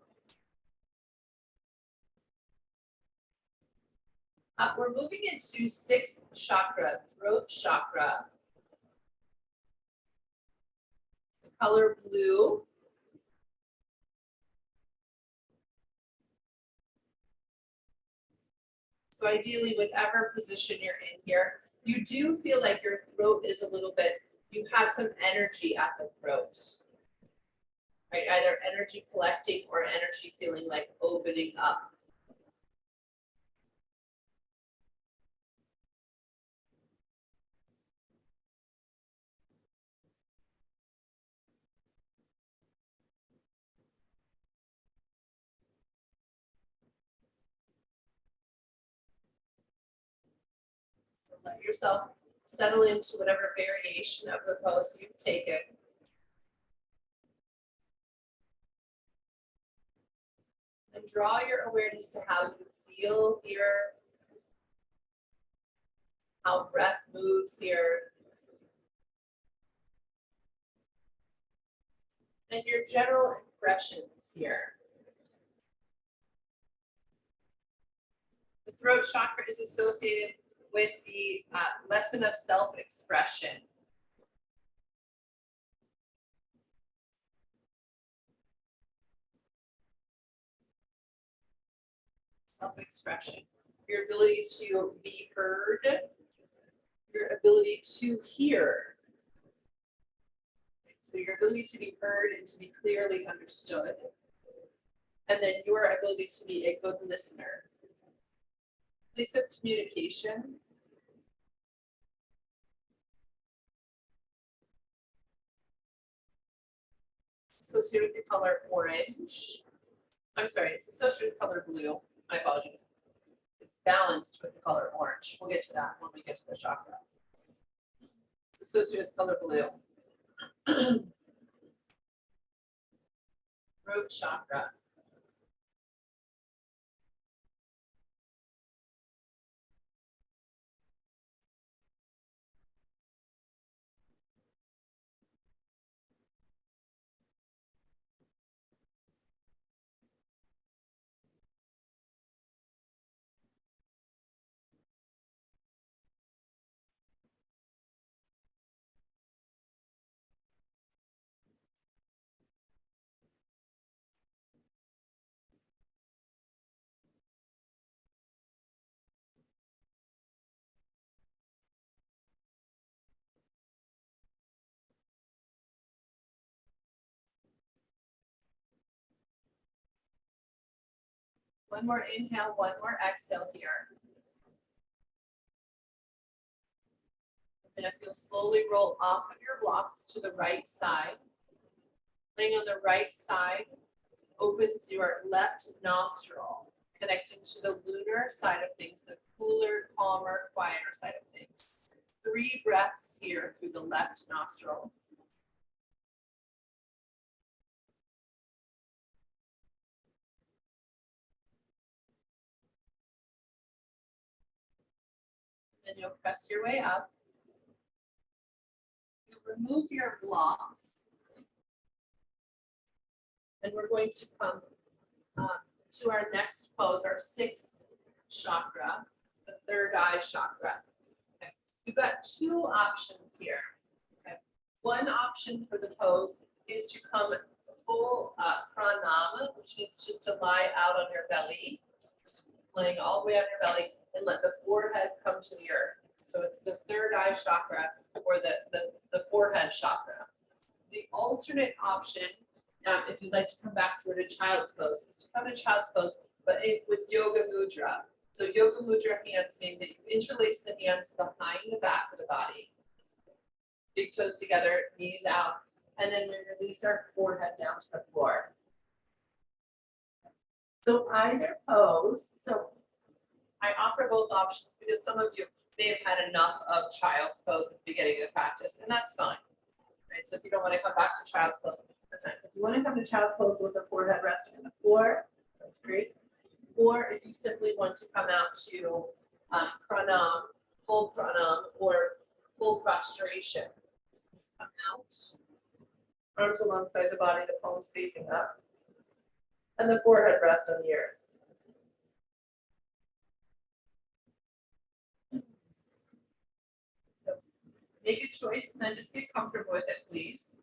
We're moving into sixth chakra, throat chakra. The color blue. So ideally, whatever position you're in here, you do feel like your throat is a little bit, you have some energy at the throat. Right, either energy collecting or energy feeling like opening up. So let yourself settle into whatever variation of the pose you've taken. And draw your awareness to how you feel here, how breath moves here, and your general impressions here. The throat chakra is associated with the lesson of self-expression. Self-expression. Your ability to be heard, your ability to hear. So your ability to be heard and to be clearly understood. And then your ability to be a good listener. Place of communication. Associated with the color orange. I'm sorry, it's associated with color blue. My apologies. It's balanced with the color orange. We'll get to that when we get to the chakra. It's associated with color blue. Throat chakra. One more inhale, one more exhale here. And if you'll slowly roll off of your blocks to the right side. Laying on the right side opens your left nostril, connecting to the lunar side of things, the cooler, calmer, quieter side of things. 3 breaths here through the left nostril. Then you'll press your way up. You'll remove your blocks. And we're going to come to our next pose, our 6th chakra, the third eye chakra. Okay. You've got 2 options here. Okay. One option for the pose is to come full pranama, which means just to lie out on your belly, just laying all the way on your belly and let the forehead come to the earth. So it's the third eye chakra or the forehead chakra. The alternate option, if you'd like to come back toward a child's pose, is to come to child's pose, but with yoga mudra. So yoga mudra hands mean that you interlace the hands behind the back of the body. Big toes together, knees out, and then we release our forehead down to the floor. So either pose, so I offer both options because some of you may have had enough of child's pose at the beginning of the practice, and that's fine. Right? So if you don't want to come back to child's pose, that's fine. If you want to come to child's pose with the forehead resting on the floor, that's great. Or if you simply want to come out to pranam, full pranam, or full prostration. Come out, arms alongside the body, the palms facing up, and the forehead rest on the earth. So make a choice and then just get comfortable with it, please.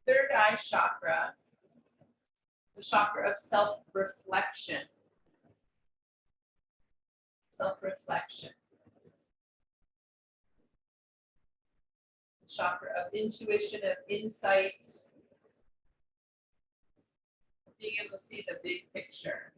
Third eye chakra, the chakra of self-reflection. Self-reflection. The chakra of intuition, of insight, being able to see the big picture.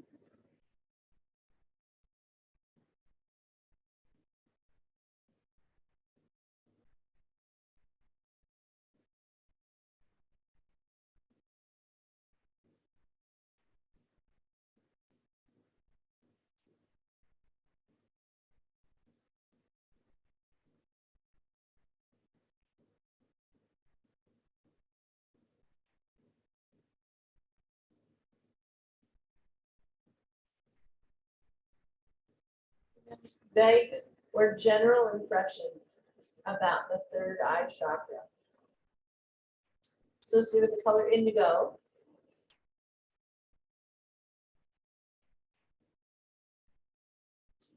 Just vague or general impressions about the third eye chakra. Associated with the color indigo.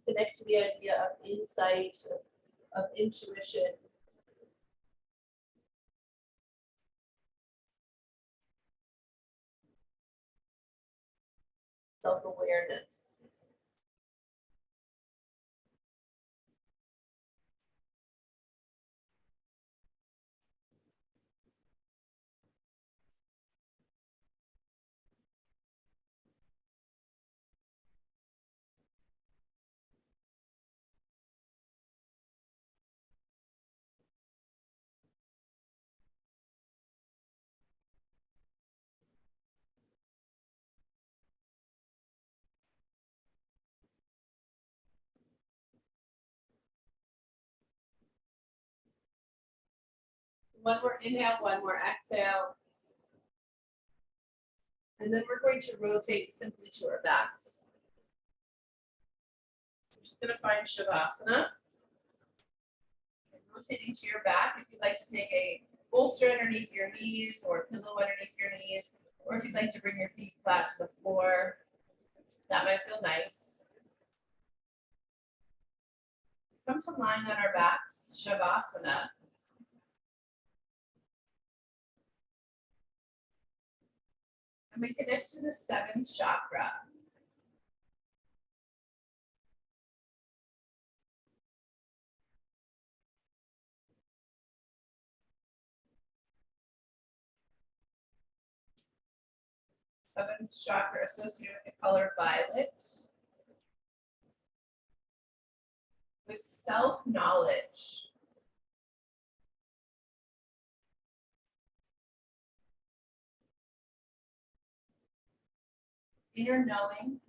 Connect to the idea of insight, of intuition. Self-awareness. One more inhale, one more exhale. And then we're going to rotate simply to our backs. We're just going to find Shavasana. And rotating to your back, if you'd like to take a bolster underneath your knees or a pillow underneath your knees, or if you'd like to bring your feet flat to the floor, that might feel nice. Come to lying on our backs, Shavasana. And we connect to the 7th chakra. Seventh chakra associated with the color violet. With self-knowledge. Inner knowing.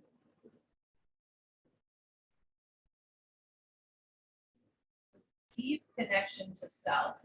Deep connection to self.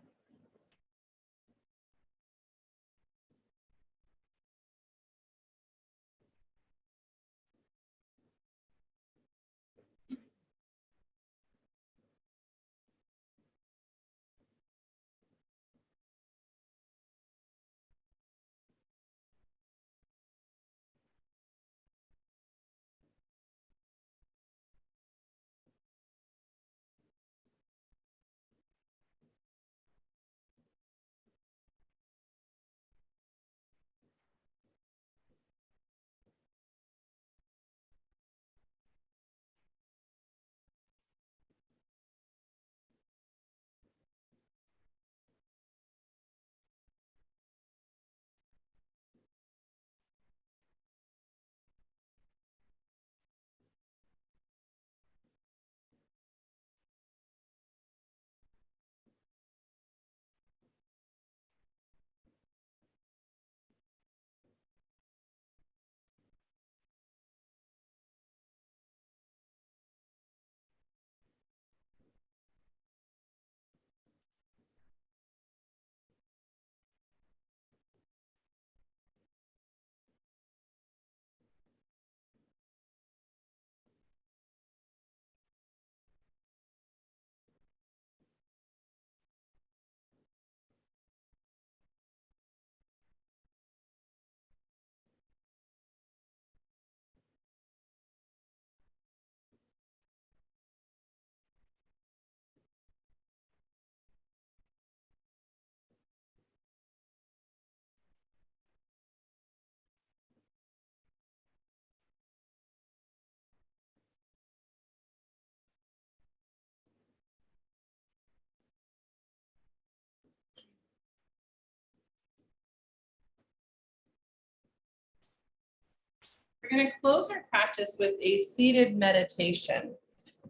We're going to close our practice with a seated meditation.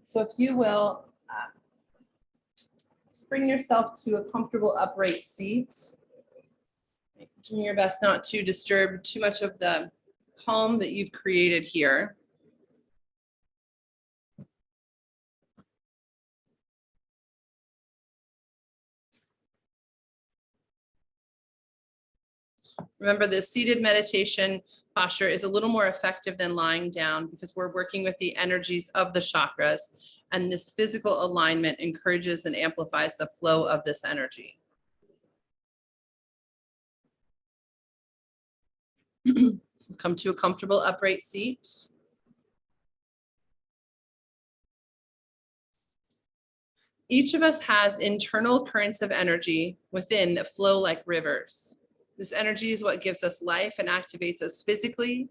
So if you will, just bring yourself to a comfortable upright seat. Doing your best not to disturb too much of the calm that you've created here. Remember, the seated meditation posture is a little more effective than lying down because we're working with the energies of the chakras, and this physical alignment encourages and amplifies the flow of this energy. So come to a comfortable upright seat. Each of us has internal currents of energy within that flow like rivers. This energy is what gives us life and activates us physically,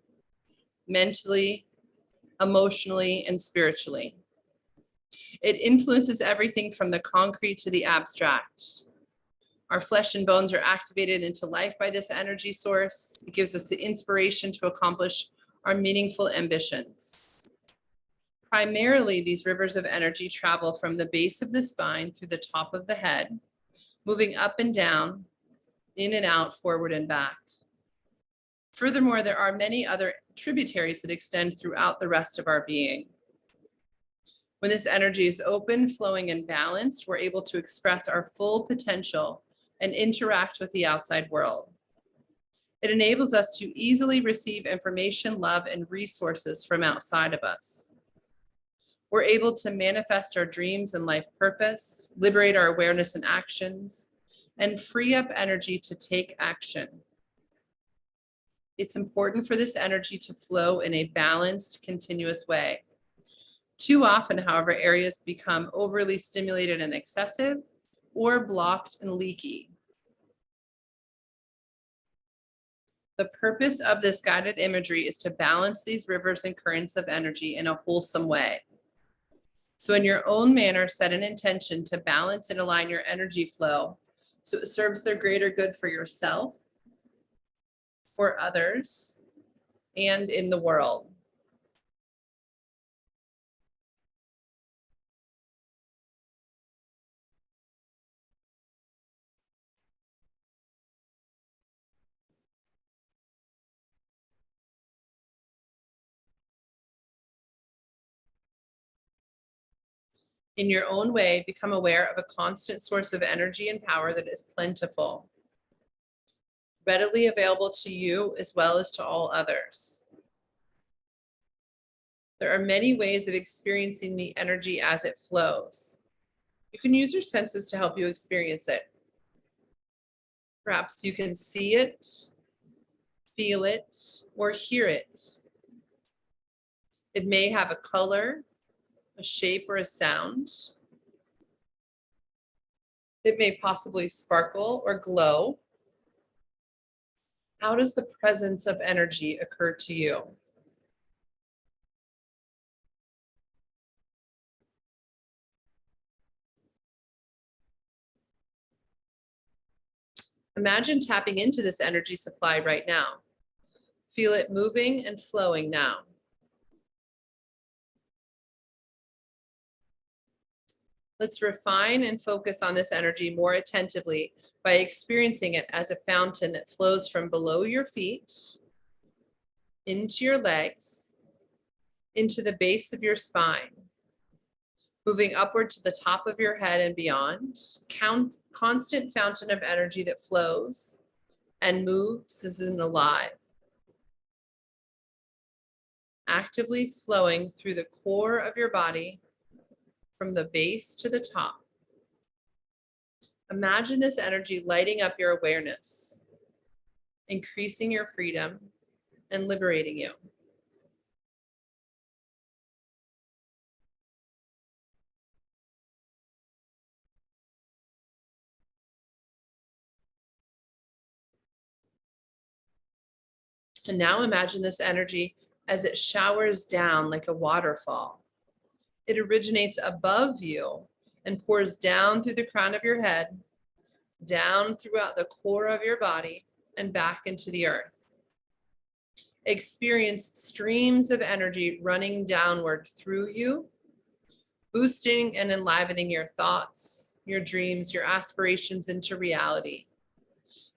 mentally, emotionally, and spiritually. It influences everything from the concrete to the abstract. Our flesh and bones are activated into life by this energy source. It gives us the inspiration to accomplish our meaningful ambitions. Primarily, these rivers of energy travel from the base of the spine through the top of the head, moving up and down, in and out, forward and back. Furthermore, there are many other tributaries that extend throughout the rest of our being. When this energy is open, flowing, and balanced, we're able to express our full potential and interact with the outside world. It enables us to easily receive information, love, and resources from outside of us. We're able to manifest our dreams and life purpose, liberate our awareness and actions, and free up energy to take action. It's important for this energy to flow in a balanced, continuous way. Too often, however, areas become overly stimulated and excessive, or blocked and leaky. The purpose of this guided imagery is to balance these rivers and currents of energy in a wholesome way. So in your own manner, set an intention to balance and align your energy flow so it serves the greater good for yourself, for others, and in the world. In your own way, become aware of a constant source of energy and power that is plentiful, readily available to you as well as to all others. There are many ways of experiencing the energy as it flows. You can use your senses to help you experience it. Perhaps you can see it, feel it, or hear it. It may have a color, a shape, or a sound. It may possibly sparkle or glow. How does the presence of energy occur to you? Imagine tapping into this energy supply right now. Feel it moving and flowing now. Let's refine and focus on this energy more attentively by experiencing it as a fountain that flows from below your feet, into your legs, into the base of your spine, moving upward to the top of your head and beyond. Constant fountain of energy that flows and moves as in alive, actively flowing through the core of your body from the base to the top. Imagine this energy lighting up your awareness, increasing your freedom and liberating you. And now imagine this energy as it showers down like a waterfall. It originates above you and pours down through the crown of your head, down throughout the core of your body, and back into the earth. Experience streams of energy running downward through you, boosting and enlivening your thoughts, your dreams, your aspirations into reality.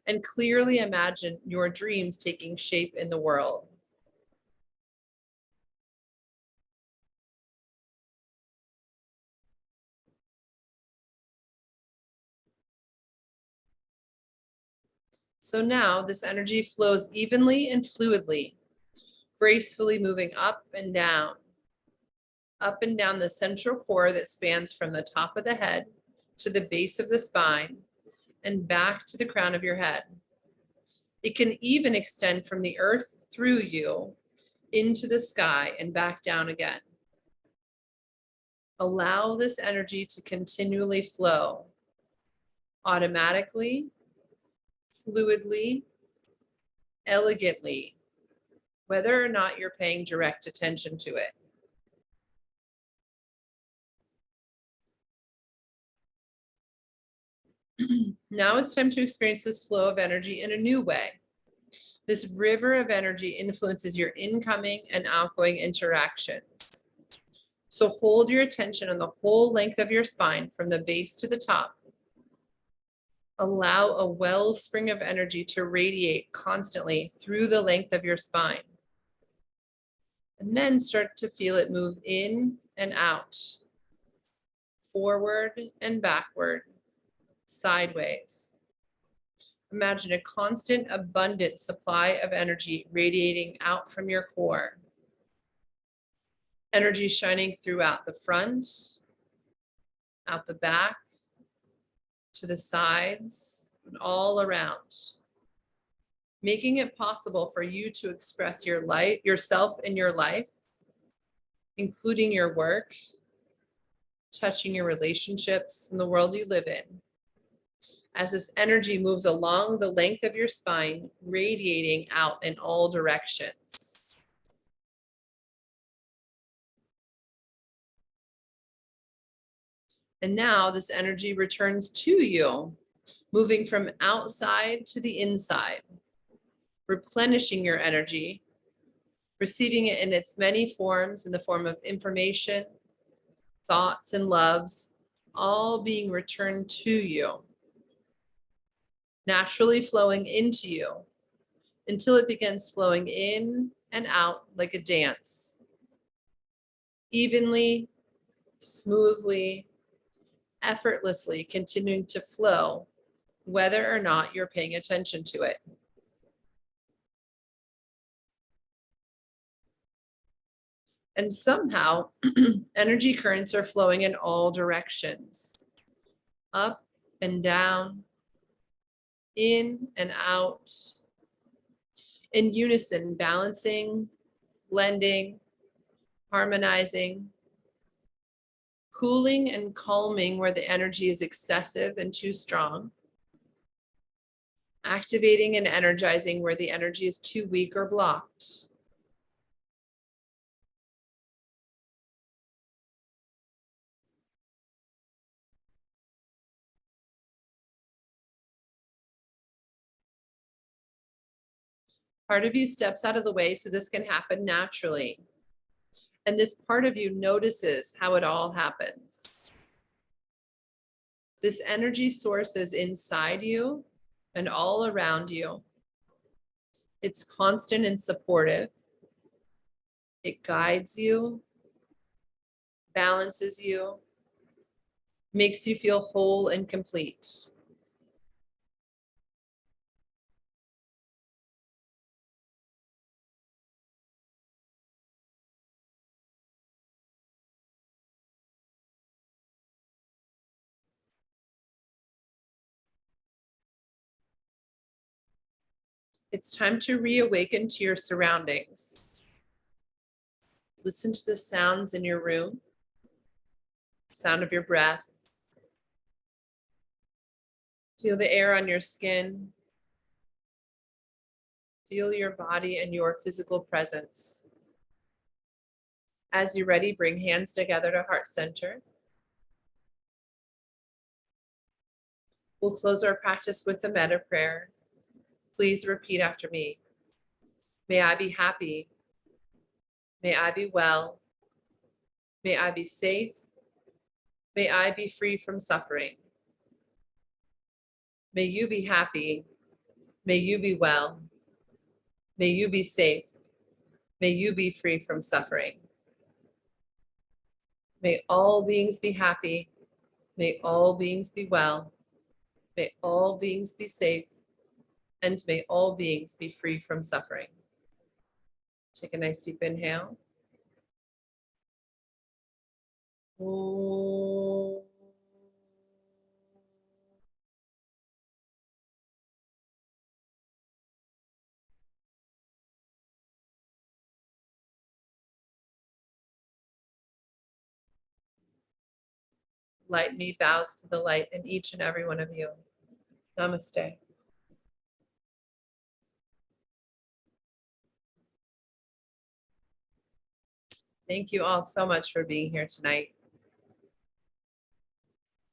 And clearly imagine your dreams taking shape in the world. So now this energy flows evenly and fluidly, gracefully moving up and down the central core that spans from the top of the head to the base of the spine and back to the crown of your head. It can even extend from the earth through you into the sky and back down again. Allow this energy to continually flow automatically, fluidly, elegantly, whether or not you're paying direct attention to it. Now it's time to experience this flow of energy in a new way. This river of energy influences your incoming and outgoing interactions. So hold your attention on the whole length of your spine from the base to the top. Allow a wellspring of energy to radiate constantly through the length of your spine. And then start to feel it move in and out, forward and backward, sideways. Imagine a constant, abundant supply of energy radiating out from your core. Energy shining throughout the front, out the back, to the sides, and all around. Making it possible for you to express your life, yourself in your life, including your work, touching your relationships and the world you live in. As this energy moves along the length of your spine, radiating out in all directions. And now this energy returns to you, moving from outside to the inside, replenishing your energy receiving it in its many forms, in the form of information, thoughts, and loves, all being returned to you, naturally flowing into you until it begins flowing in and out like a dance, evenly, smoothly, effortlessly continuing to flow, whether or not you're paying attention to it. And somehow, energy currents are flowing in all directions, up and down, in and out, in unison, balancing, blending, harmonizing, cooling and calming where the energy is excessive and too strong, activating and energizing where the energy is too weak or blocked. Part of you steps out of the way so this can happen naturally. And this part of you notices how it all happens. This energy source is inside you and all around you. It's constant and supportive. It guides you, balances you, makes you feel whole and complete. It's time to reawaken to your surroundings. Listen to the sounds in your room, sound of your breath. Feel the air on your skin. Feel your body and your physical presence. As you're ready, bring hands together to heart center. We'll close our practice with the metta prayer. Please repeat after me. May I be happy. May I be well. May I be safe. May I be free from suffering. May you be happy. May you be well. May you be safe. May you be free from suffering. May all beings be happy. May all beings be well. May all beings be safe. And may all beings be free from suffering. Take a nice deep inhale. Om. Light me bows to the light in each and every one of you. Namaste. Thank you all so much for being here tonight.